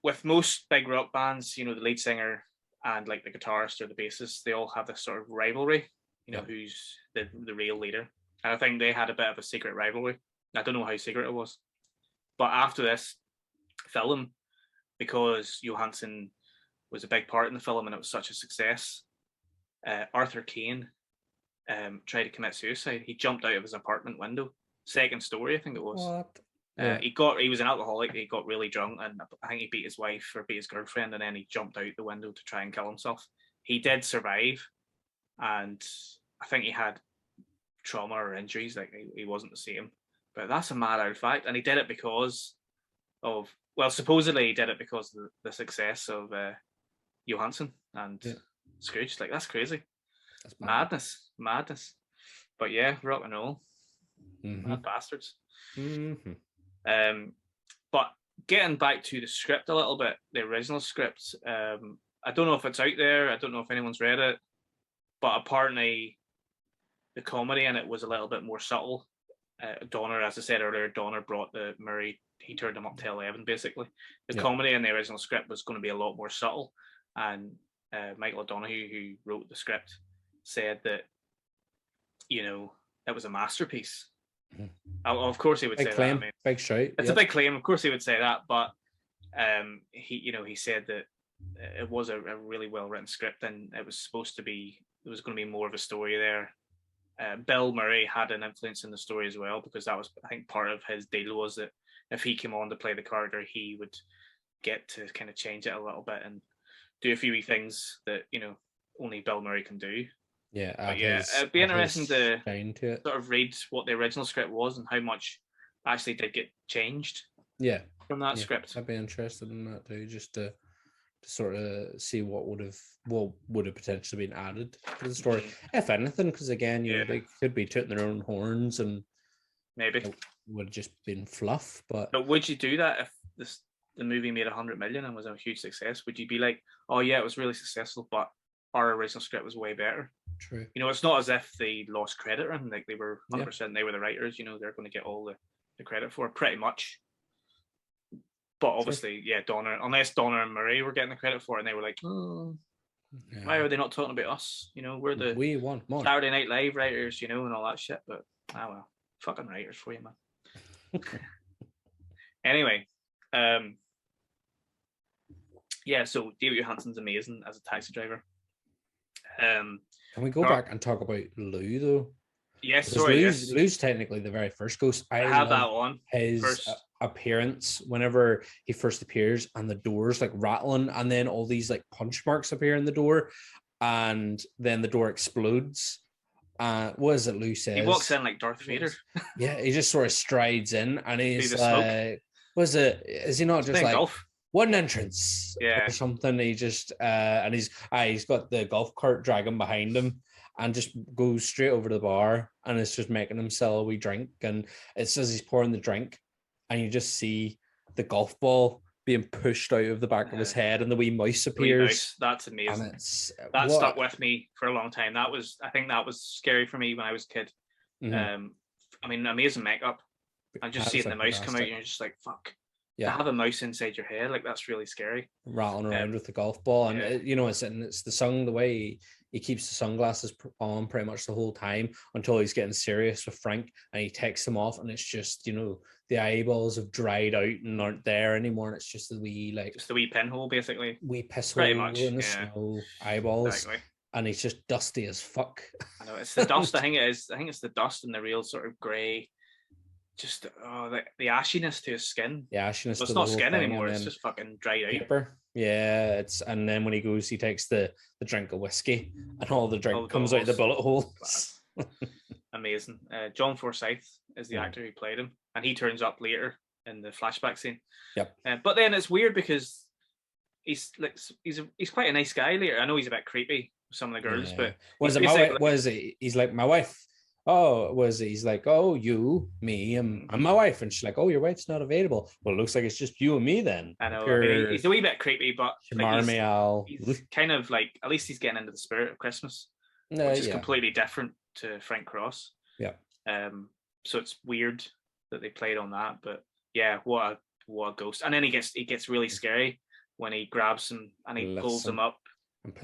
S1: with most big rock bands, the lead singer and like the guitarist or the bassist, they all have this sort of rivalry, who's the real leader. And I think they had a bit of a secret rivalry. I don't know how secret it was. But after this film, because Johansen was a big part in the film and it was such a success, Arthur Kane tried to commit suicide. He jumped out of his apartment window, second story, I think it was.
S2: What?
S1: He was an alcoholic. He got really drunk, and I think he beat his wife or beat his girlfriend, and then he jumped out the window to try and kill himself. He did survive, and I think he had trauma or injuries. Like he wasn't the same. But that's a mad old fact, and he did it because of, well, supposedly he did it because of the success of Johansen and Scrooge. Like, that's crazy. That's madness. But yeah, rock and roll. Mad bastards. But getting back to the script a little bit, the original script, I don't know if it's out there. I don't know if anyone's read it, but apparently the comedy in it was a little bit more subtle. Donner, as I said earlier, Donner brought the Murray, he turned him up to 11, basically. The comedy in the original script was going to be a lot more subtle. And Michael O'Donoghue, who wrote the script, said that, it was a masterpiece. Of course he would say
S2: claim,
S1: that.
S2: Big shout.
S1: It's a big claim. Of course he would say that, but he said that it was a really well written script, and it was supposed to be, there was going to be more of a story there. Bill Murray had an influence in the story as well, because that was, I think, part of his deal was that if he came on to play the character, he would get to kind of change it a little bit and do a few wee things that only Bill Murray can do. It'd be interesting to sort of read what the original script was and how much actually did get changed. From that script.
S2: I'd be interested in that too, just to sort of see what would have potentially been added to the story, if anything. Because again, they could be tooting their own horns and
S1: maybe
S2: it would have just been fluff. But
S1: would you do that if the movie made 100 million and was a huge success? Would you be like, oh yeah, it was really successful, but our original script was way better?
S2: True.
S1: It's not as if they lost credit or like they were 100%. They were the writers. They're going to get all the credit for it, pretty much. But obviously, Donner, unless Donner and Murray were getting the credit for it, and they were like, oh, Why are they not talking about us? You know, we're the
S2: we want more
S1: Saturday Night Live writers, you know, and all that shit. But well, fucking writers for you, man. Anyway, yeah. So David Johansen's amazing as a taxi driver.
S2: Can we go back and talk about Lou though?
S1: Yes, sorry.
S2: Lou's technically the very first ghost.
S1: I have that on
S2: his appearance whenever he first appears, and the door's like rattling, and then all these like punch marks appear in the door, and then the door explodes. What is it Lou says?
S1: He walks in like Darth Vader.
S2: Yeah, he just sort of strides in, and he's like, "Was it? Is he not just like
S1: golf?
S2: One entrance, or something?" He just and he's got the golf cart dragging behind him, and just goes straight over to the bar, and it's just making him sell a wee drink, and it says he's pouring the drink, and you just see the golf ball being pushed out of the back of his head, and the wee mouse appears.
S1: That's amazing. That stuck with me for a long time. I think that was scary for me when I was a kid. Mm-hmm. I mean, amazing makeup. And just seeing the mouse come out, and you're just like, fuck. Yeah, to have a mouse inside your head, like that's really scary.
S2: Rattling around with the golf ball, and it's the song, the way he keeps the sunglasses on pretty much the whole time until he's getting serious with Frank, and he takes them off, and it's just, you know, the eyeballs have dried out and aren't there anymore, and it's just the wee
S1: pinhole, basically.
S2: Wee piss hole in the snow eyeballs. Exactly. And he's just dusty as fuck.
S1: I know, it's the dust. I think it's the dust and the real sort of grey. Just the ashiness to his skin.
S2: The ashiness.
S1: So it's not skin anymore. It's just fucking dried out.
S2: Paper. Yeah, and then when he goes, he takes the drink of whiskey, and all the drink comes out the bullet holes.
S1: Amazing. John Forsyth is the actor who played him, and he turns up later in the flashback scene.
S2: Yep.
S1: But then it's weird because he's quite a nice guy later. I know he's a bit creepy with some of the girls, but
S2: he's like my wife. He's like, oh, you, me, and my wife, and she's like, oh, your wife's not available. Well, it looks like it's just you and me then.
S1: I know. I mean, he's a wee bit creepy, but
S2: he's
S1: kind of like, at least he's getting into the spirit of Christmas, which is completely different to Frank Cross.
S2: Yeah.
S1: So it's weird that they played on that, but yeah, what a ghost. And then he gets really scary when he grabs him and he pulls him up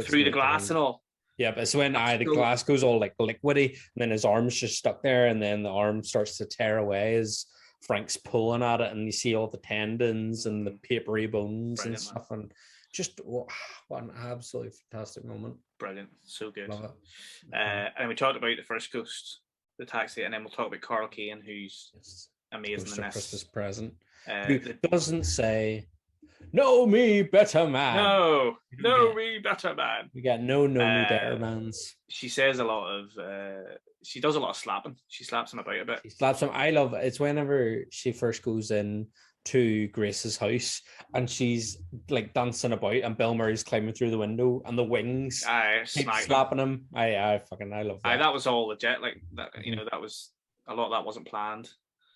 S1: through the glass and all.
S2: Yeah, but it's when the glass goes all like liquidy, and then his arm's just stuck there, and then the arm starts to tear away as Frank's pulling at it, and you see all the tendons and the papery bones and stuff, and just what an absolutely fantastic moment.
S1: Brilliant, so good. Love it. And we talked about the first ghost, the taxi, and then we'll talk about Carl Kane, who's amazing in this.
S2: Christmas present. Who doesn't say, "Know me better, man."
S1: No, me better, man.
S2: We got no me better, mans.
S1: She says a lot of. She does a lot of slapping. She slaps him about a bit.
S2: She slaps him. I love it. It's whenever she first goes in to Grace's house and she's like dancing about, and Bill Murray's climbing through the window, and the wings keep slapping him. I love that.
S1: That was all legit. Like that, you know, that was a lot of that wasn't planned.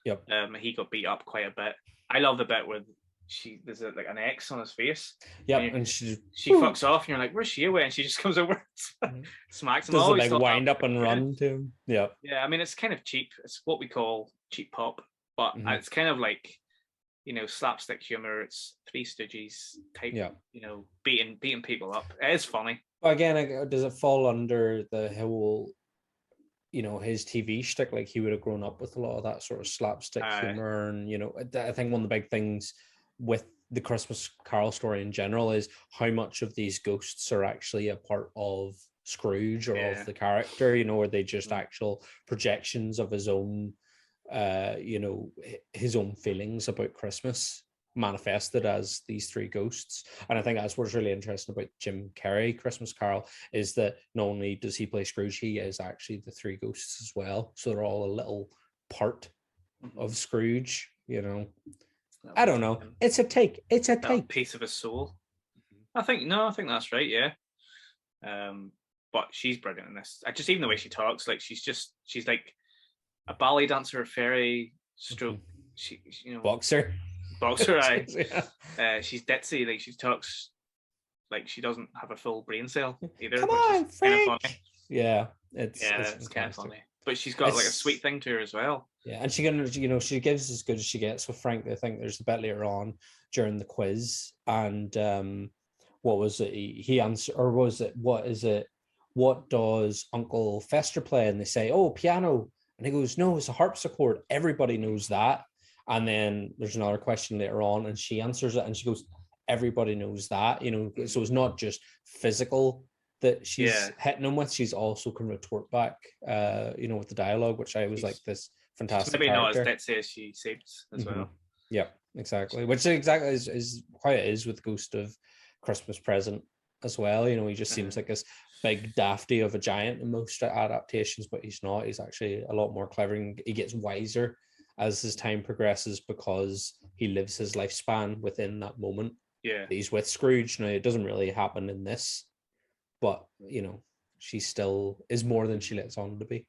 S2: Yep.
S1: He got beat up quite a bit. I love the bit with. There's like an X on his face.
S2: Yeah, and she
S1: fucks off, and you're like, "Where's she away?" And she just comes over, smacks him.
S2: Does it like wind up and run to him? Yeah.
S1: Yeah, I mean, it's kind of cheap. It's what we call cheap pop, but it's kind of like, you know, slapstick humor. It's Three Stooges type.
S2: Yeah.
S1: You know, beating people up. It is funny.
S2: But again, does it fall under the whole, you know, his TV shtick? Like he would have grown up with a lot of that sort of slapstick humor, and you know, I think one of the big things with the Christmas Carol story in general is how much of these ghosts are actually a part of Scrooge or of the character, you know, or they just actual projections of his own, you know, his own feelings about Christmas manifested as these three ghosts. And I think that's what's really interesting about Jim Carrey Christmas Carol, is that not only does he play Scrooge, he is actually the three ghosts as well. So they're all a little part of Scrooge, you know. I don't know. It's a take. It's a take.
S1: Piece of his soul. I think that's right. Yeah. But she's brilliant in this. Even the way she talks, like she's like a ballet dancer, fairy stroke. She, you know,
S2: boxer.
S1: Yeah. She's ditzy. Like she talks like she doesn't have a full brain cell either.
S2: Come on, Frank. Kind of funny. Yeah, it's
S1: kind of funny. But she's got like a sweet thing to her as well.
S2: Yeah, and she gives as good as she gets with Frank. I think there's a bit later on during the quiz, and what was it? He answered, or was it, what is it? What does Uncle Fester play? And they say, oh, piano. And he goes, no, it's a harpsichord. Everybody knows that. And then there's another question later on, and she answers it, and she goes, everybody knows that, you know. So it's not just physical that she's hitting him with, she's also can retort back, you know, with the dialogue, which I was like, this fantastic
S1: maybe
S2: character.
S1: not as ditzy as she seems as well.
S2: Yeah, exactly. Which exactly is how it is with Ghost of Christmas Present as well. You know, he just seems like this big dafty of a giant in most adaptations, but he's not. He's actually a lot more clever, and he gets wiser as his time progresses because he lives his lifespan within that moment.
S1: Yeah,
S2: he's with Scrooge. Now, it doesn't really happen in this, but you know, she still is more than she lets on to be.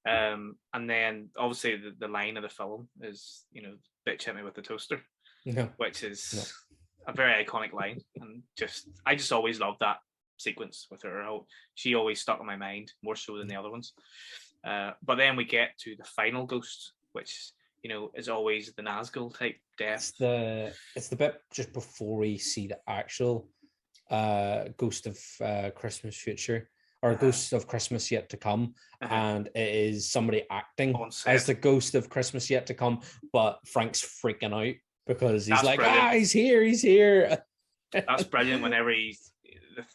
S1: And then obviously the line of the film is, you know, bitch hit me with the toaster, which is a very iconic line, and I just always loved that sequence with her. She always stuck in my mind more so than the other ones. But then we get to the final ghost, which, you know, is always the Nazgul type death.
S2: It's the bit just before we see the actual Ghost of Christmas Future, or Ghost of Christmas Yet to Come, and it is somebody acting as the Ghost of Christmas Yet to Come, but Frank's freaking out because he's he's here.
S1: That's brilliant. Whenever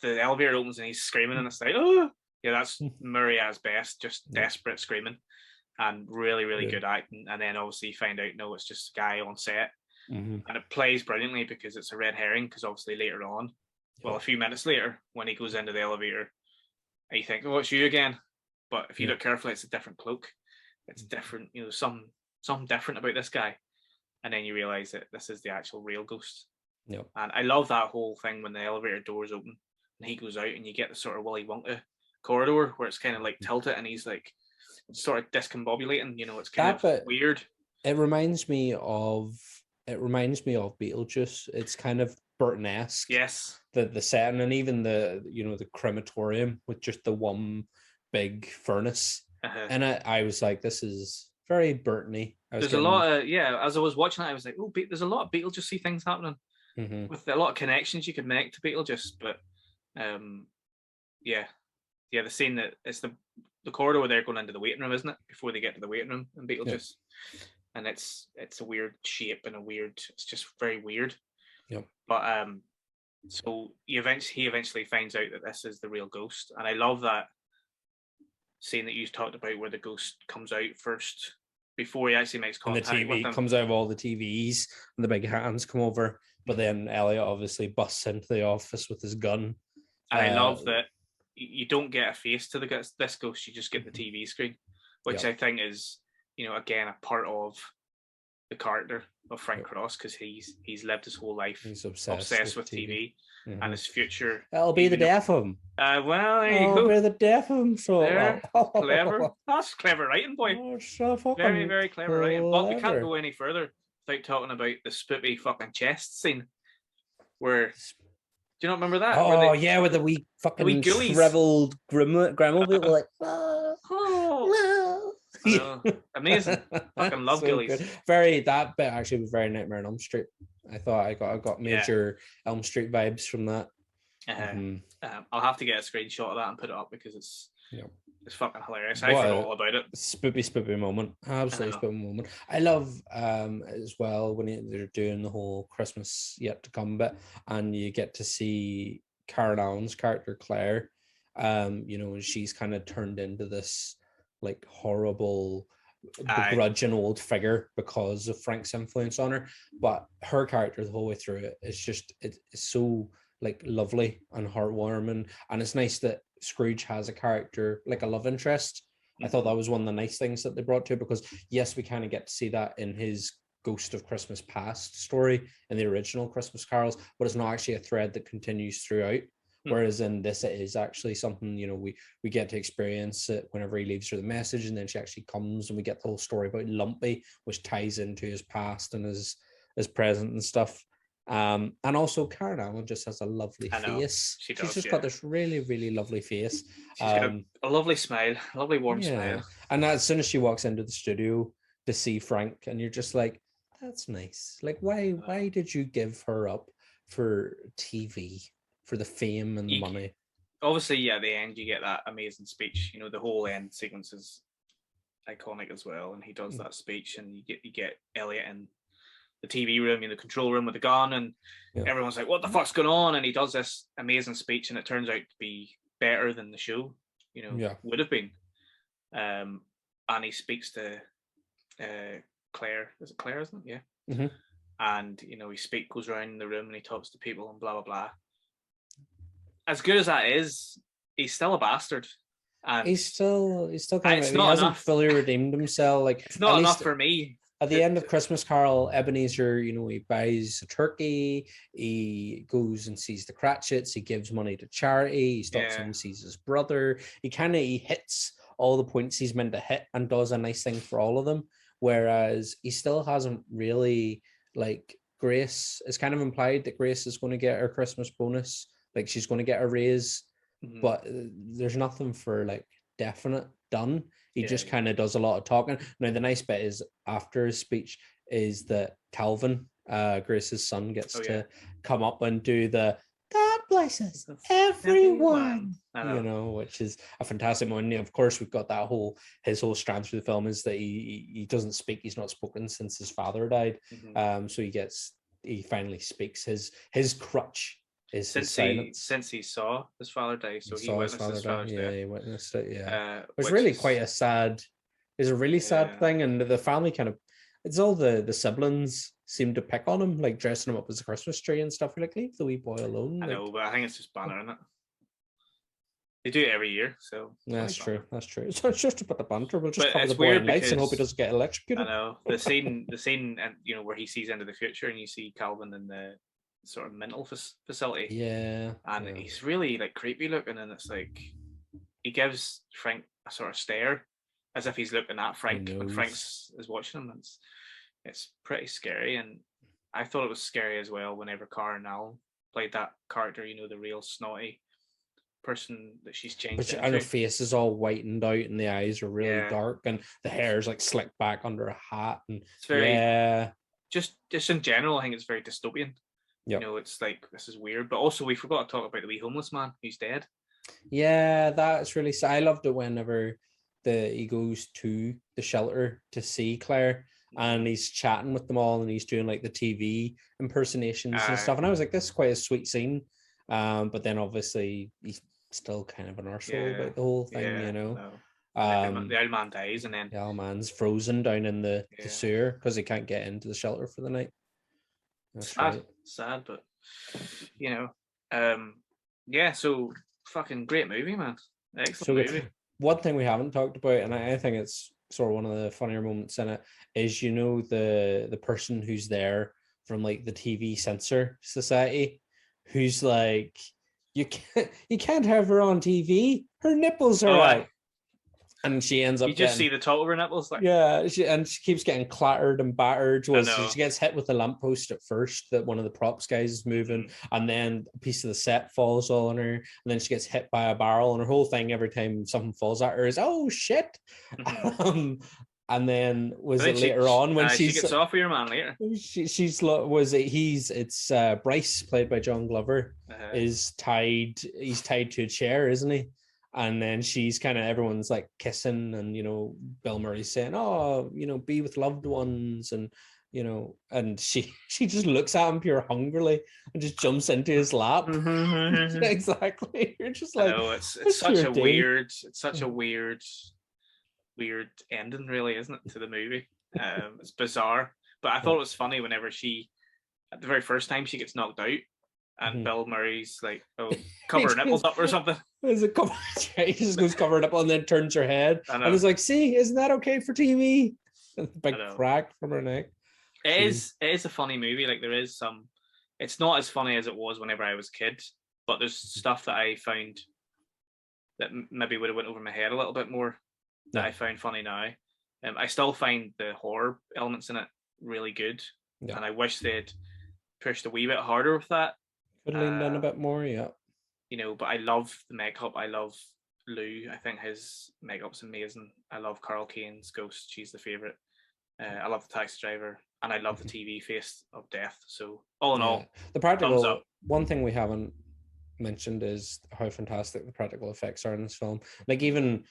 S1: the elevator opens and he's screaming, and it's like, oh yeah, that's Murray as best, just desperate screaming, and really, really good acting. And then obviously you find out, no, it's just a guy on set, and it plays brilliantly because it's a red herring, because obviously later on, well, a few minutes later, when he goes into the elevator, you think, oh, it's you again. But if you look carefully, it's a different cloak. It's different, you know, something different about this guy. And then you realize that this is the actual real ghost.
S2: Yep.
S1: And I love that whole thing when the elevator doors open and he goes out, and you get the sort of Willy Wonka corridor where it's kind of like tilted, and he's like sort of discombobulating, you know, it's kind of weird.
S2: It reminds me of Beetlejuice. It's kind of Burton-esque.
S1: Yes.
S2: The setting, and even the, you know, the crematorium with just the one big furnace. And I was like, this is very Burton-y.
S1: There's a lot of, as I was watching it, I was like, oh, there's a lot of Beetlejuice things happening with a lot of connections you could make to Beetlejuice. But the scene that it's the corridor where they're going into the waiting room, isn't it? Before they get to the waiting room in Beetlejuice. And it's a weird shape and it's just very weird.
S2: Yep.
S1: But so he eventually finds out that this is the real ghost, and I love that scene that you talked about where the ghost comes out first before he actually makes contact
S2: with them. The TV comes out of all the TVs, and the big hands come over. But then Elliot obviously busts into the office with his gun.
S1: And I love that you don't get a face to this ghost; you just get the TV screen, which I think is, you know, again, a part of the character of Frank Cross, because he's lived his whole life
S2: he's obsessed with TV.
S1: And his future.
S2: It'll be the death of him.
S1: Well, there you go.
S2: It'll be the death of him. So
S1: clever. That's clever writing, boy.
S2: Oh, so
S1: very, very clever writing. But we can't go any further without talking about the spoopy fucking chest scene. Where, do you not remember that?
S2: Oh, yeah, with the wee fucking shriveled gremlin people like,
S1: amazing. Fucking love Ghillies.
S2: Good. That bit actually was very Nightmare on Elm Street. I thought I got major Elm Street vibes from that.
S1: I'll have to get a screenshot of that and put it up because it's fucking hilarious. I forgot all about it.
S2: Spoopy moment. Absolutely spoopy moment. I love as well when they're doing the whole Christmas Yet to Come bit, and you get to see Karen Allen's character Claire. You know, she's kind of turned into this like horrible, begrudging old figure because of Frank's influence on her, but her character the whole way through it is just it's so like lovely and heartwarming, and it's nice that Scrooge has a character like a love interest. I thought that was one of the nice things that they brought to it, because yes, we kind of get to see that in his Ghost of Christmas Past story in the original Christmas Carols, but it's not actually a thread that continues throughout. Whereas in this, it is actually something, you know, we get to experience it whenever he leaves her the message, and then she actually comes, and we get the whole story about Lumpy, which ties into his past and his present and stuff. And also Karen Allen just has a lovely face. She's just got this really, really lovely face.
S1: She's got a lovely smile, a lovely warm smile.
S2: And as soon as she walks into the studio to see Frank, and you're just like, that's nice. Like, why did you give her up for TV, for the fame and the money.
S1: Obviously, at the end you get that amazing speech. The whole end sequence is iconic as well, and he does that speech, and you get Elliot in the TV room, in the control room with the gun, and everyone's like, "What the fuck's going on?" And he does this amazing speech, and it turns out to be better than the show, would have been. And he speaks to Claire. Is it Claire? Isn't it? Yeah.
S2: Mm-hmm.
S1: And he goes around the room and he talks to people and blah blah blah. As good as that is, he's still a bastard. And
S2: he's still kind of, he
S1: hasn't
S2: enough. Fully redeemed himself. Like,
S1: it's not enough for me.
S2: At the end of Christmas Carol, Ebenezer, he buys a turkey, he goes and sees the Cratchits, he gives money to charity, he stops and sees his brother. He hits all the points he's meant to hit and does a nice thing for all of them. Whereas he still hasn't really, like, Grace, it's kind of implied that Grace is going to get her Christmas bonus, like she's going to get a raise, but there's nothing for, like, definite done. He just kind of does a lot of talking. Now, the nice bit is after his speech is that Calvin, Grace's son, gets to come up and do the "God bless us, everyone," which is a fantastic moment. Of course, we've got his whole strand through the film is that he doesn't speak. He's not spoken since his father died. So he finally speaks. His crutch is
S1: since he saw his father die, so he witnessed his father's death.
S2: He witnessed it. Yeah, it was really quite a sad. It's a really sad thing, and the family it's all the siblings seem to pick on him, like dressing him up as a Christmas tree and stuff. You're like, leave the wee boy alone.
S1: I know, but I think it's just banner, isn't it? They do it every year, so
S2: that's true. That's true. So it's just a bit of banter. We'll just cover the boy in lights and hope he doesn't get electrocuted.
S1: I know the scene, and where he sees into the future, and you see Calvin in the sort of mental facility, and he's really like creepy looking, and it's like he gives Frank a sort of stare as if he's looking at Frank when Frank is watching him. It's pretty scary, and I thought it was scary as well whenever Cara Nell played that character, the real snotty person that she's changed
S2: and her face is all whitened out and the eyes are really dark and the hair's like slicked back under a hat, and
S1: it's very just in general I think it's very dystopian. It's like, this is weird, but also we forgot to talk about the wee homeless man who's dead.
S2: That's really sad. I loved it whenever he goes to the shelter to see Claire and he's chatting with them all and he's doing like the TV impersonations and stuff, and I was like, this is quite a sweet scene, but then obviously he's still kind of an arsehole about the whole thing.
S1: No. The old man dies, and then
S2: the old man's frozen down in the sewer because he can't get into the shelter for the night. That's
S1: sad, but so fucking great movie, man. Excellent movie.
S2: One thing we haven't talked about, and I think it's sort of one of the funnier moments in it, is the person who's there from like the TV censor society, who's like, you can't have her on TV. Her nipples are out. And she ends up.
S1: You just see the top of her nipples, like
S2: she keeps getting clattered and battered. She gets hit with a lamppost at first that one of the props guys is moving, and then a piece of the set falls all on her, and then she gets hit by a barrel, and her whole thing every time something falls at her is, oh shit. And then later on when
S1: she gets off with your man later?
S2: It's Bryce, played by John Glover, is tied. He's tied to a chair, isn't he? And then she's kind of, everyone's like kissing, and Bill Murray's saying, oh, be with loved ones, and and she just looks at him pure hungrily and just jumps into his lap. Exactly. You're just like,
S1: it's such a weird ending, really, isn't it, to the movie? It's bizarre, but I thought it was funny whenever at the very first time she gets knocked out, and Bill Murray's like, oh, cover her nipples up or something.
S2: Is it cover? He just goes cover her nipple and then turns her head. And he's like, see, isn't that okay for TV? Big crack from her neck.
S1: It is a funny movie. Like, there is some, it's not as funny as it was whenever I was a kid, but there's stuff that I found that maybe would have went over my head a little bit more that I found funny now. I still find the horror elements in it really good, and I wish they'd pushed a wee bit harder with that.
S2: Could have leaned in a bit more,
S1: but I love the makeup. I love Lou. I think his makeup's amazing. I love Carol Kane's ghost. She's the favorite. I love the taxi driver. and I love the TV face of death. So all in all,
S2: the
S1: thumbs
S2: practical.
S1: up.
S2: One thing we haven't mentioned is how fantastic the practical effects are in this film. Like even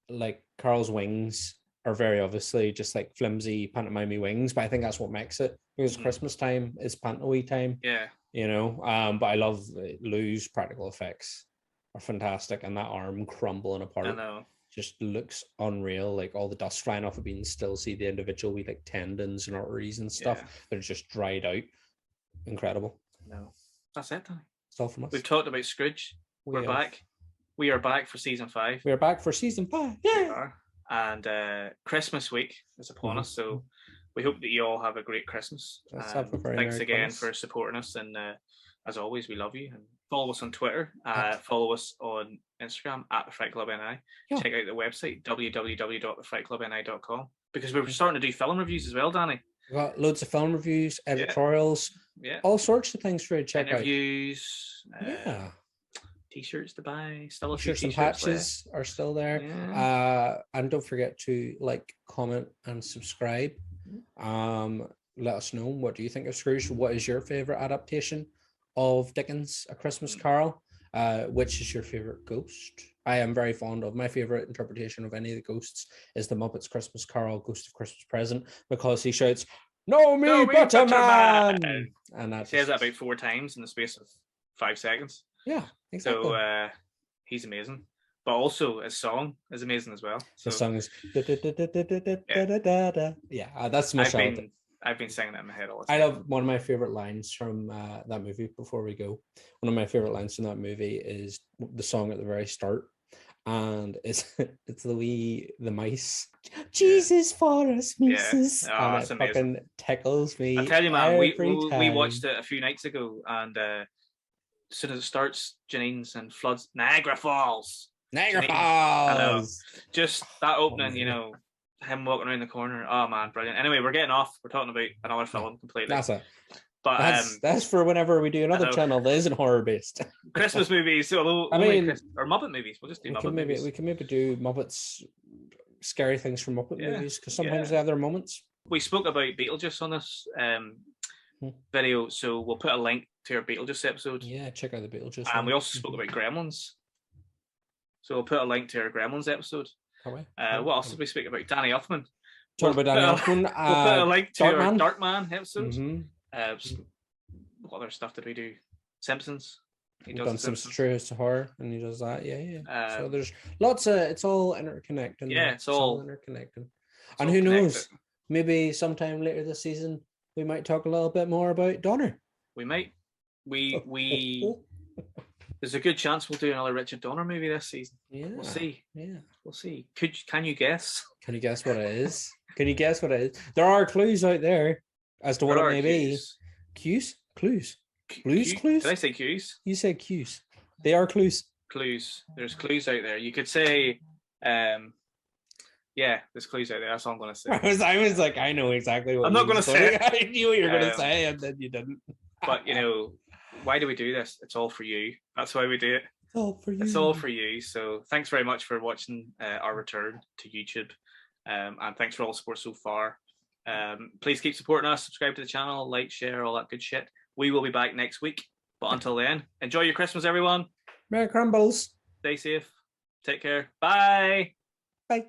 S2: like Carl's wings are very obviously just like flimsy pantomime wings, but I think that's what makes it, because Christmas time is panto-y time.
S1: Yeah.
S2: You know, but I love Lou's practical effects are fantastic, and that arm crumbling apart.
S1: I know.
S2: Just looks unreal. Like all the dust flying off it, you can still see the individual with like tendons and arteries and stuff that are just dried out. Incredible.
S1: No, that's it, Danny.
S2: That's all from us.
S1: We've talked about Scrooge. We're back. We are back for season 5.
S2: We are back for season 5. Yeah.
S1: We are. And Christmas week is upon us, so we hope that you all have a great Christmas. Thanks again for supporting us, and as always, we love you. And follow us on Twitter. Follow us on Instagram at The Fright Club NI.
S2: Yeah.
S1: Check out the website www.thefrightclubni.com, because we're starting to do film reviews as well, Danny.
S2: We've got loads of film reviews, editorials, all sorts of things for you to check
S1: interviews,
S2: out.
S1: T-shirts to buy. Still a few
S2: T-shirts and patches are still there. And don't forget to like, comment, and subscribe. Let us know, what do you think of Scrooge? What is your favorite adaptation of Dickens' A Christmas Carol? Which is your favorite ghost? I am very fond of, my favorite interpretation of any of the ghosts is the Muppets Christmas Carol, Ghost of Christmas Present, because he shouts, "No me, butter man!" And that
S1: says that about 4 times in the space of 5 seconds.
S2: Yeah, exactly.
S1: So he's amazing, but also his song is amazing as well. So,
S2: the song is that's my shout.
S1: I've been singing it in my head all the
S2: time. I love one of my favorite lines from that movie. Before we go, one of my favorite lines from that movie is the song at the very start, and it's the mice. Jesus for us, mices.
S1: Yeah. Oh,
S2: and it fucking tickles me.
S1: I tell you, man, we watched it a few nights ago, and as soon as it starts, Janine's and floods Niagara Falls.
S2: Niagara Falls.
S1: I know. Just that opening, you know. Him walking around the corner. Oh man, brilliant. Anyway, we're getting off. We're talking about another film completely.
S2: That's it.
S1: But
S2: that's for whenever we do another channel that isn't horror based.
S1: Christmas movies, although or Muppet movies. We'll just do Muppet movies.
S2: We can maybe do Muppets, scary things from Muppet movies, because sometimes they have their moments.
S1: We spoke about Beetlejuice on this video, so we'll put a link to our Beetlejuice episode.
S2: Yeah, check out the Beetlejuice.
S1: And we also spoke about Gremlins, so we'll put a link to our Gremlins episode. What else did we speak about? Danny Elfman.
S2: Talk about Danny Elfman.
S1: We'll put a link to our Darkman episode. What other stuff did we do? Simpsons.
S2: We've done Simpsons True to Horror, and he does that. Yeah. So there's lots of. It's all interconnecting.
S1: Yeah, it's all
S2: interconnecting. And who knows? Maybe sometime later this season we might talk a little bit more about Donner.
S1: We might. We. There's a good chance we'll do another Richard Donner movie this season.
S2: Yeah.
S1: We'll see.
S2: Yeah.
S1: We'll see. Can you guess?
S2: Can you guess what it is? Can you guess what it is? There are clues out there as to what it may be. Clues? Clues? Clues?
S1: Did I say cues?
S2: You said cues. They are clues.
S1: Clues. There's clues out there. You could say, there's clues out there. That's all I'm going to say.
S2: I was like, I know exactly what
S1: I'm not going to say it.
S2: I knew what you were going to say, and then you didn't.
S1: But, why do we do this? It's all for you. That's why we do it.
S2: It's all for you.
S1: It's all for you. So thanks very much for watching our return to YouTube. And thanks for all the support so far. Please keep supporting us. Subscribe to the channel, like, share, all that good shit. We will be back next week. But until then, enjoy your Christmas, everyone.
S2: Merry Crumbles.
S1: Stay safe. Take care. Bye.
S2: Bye.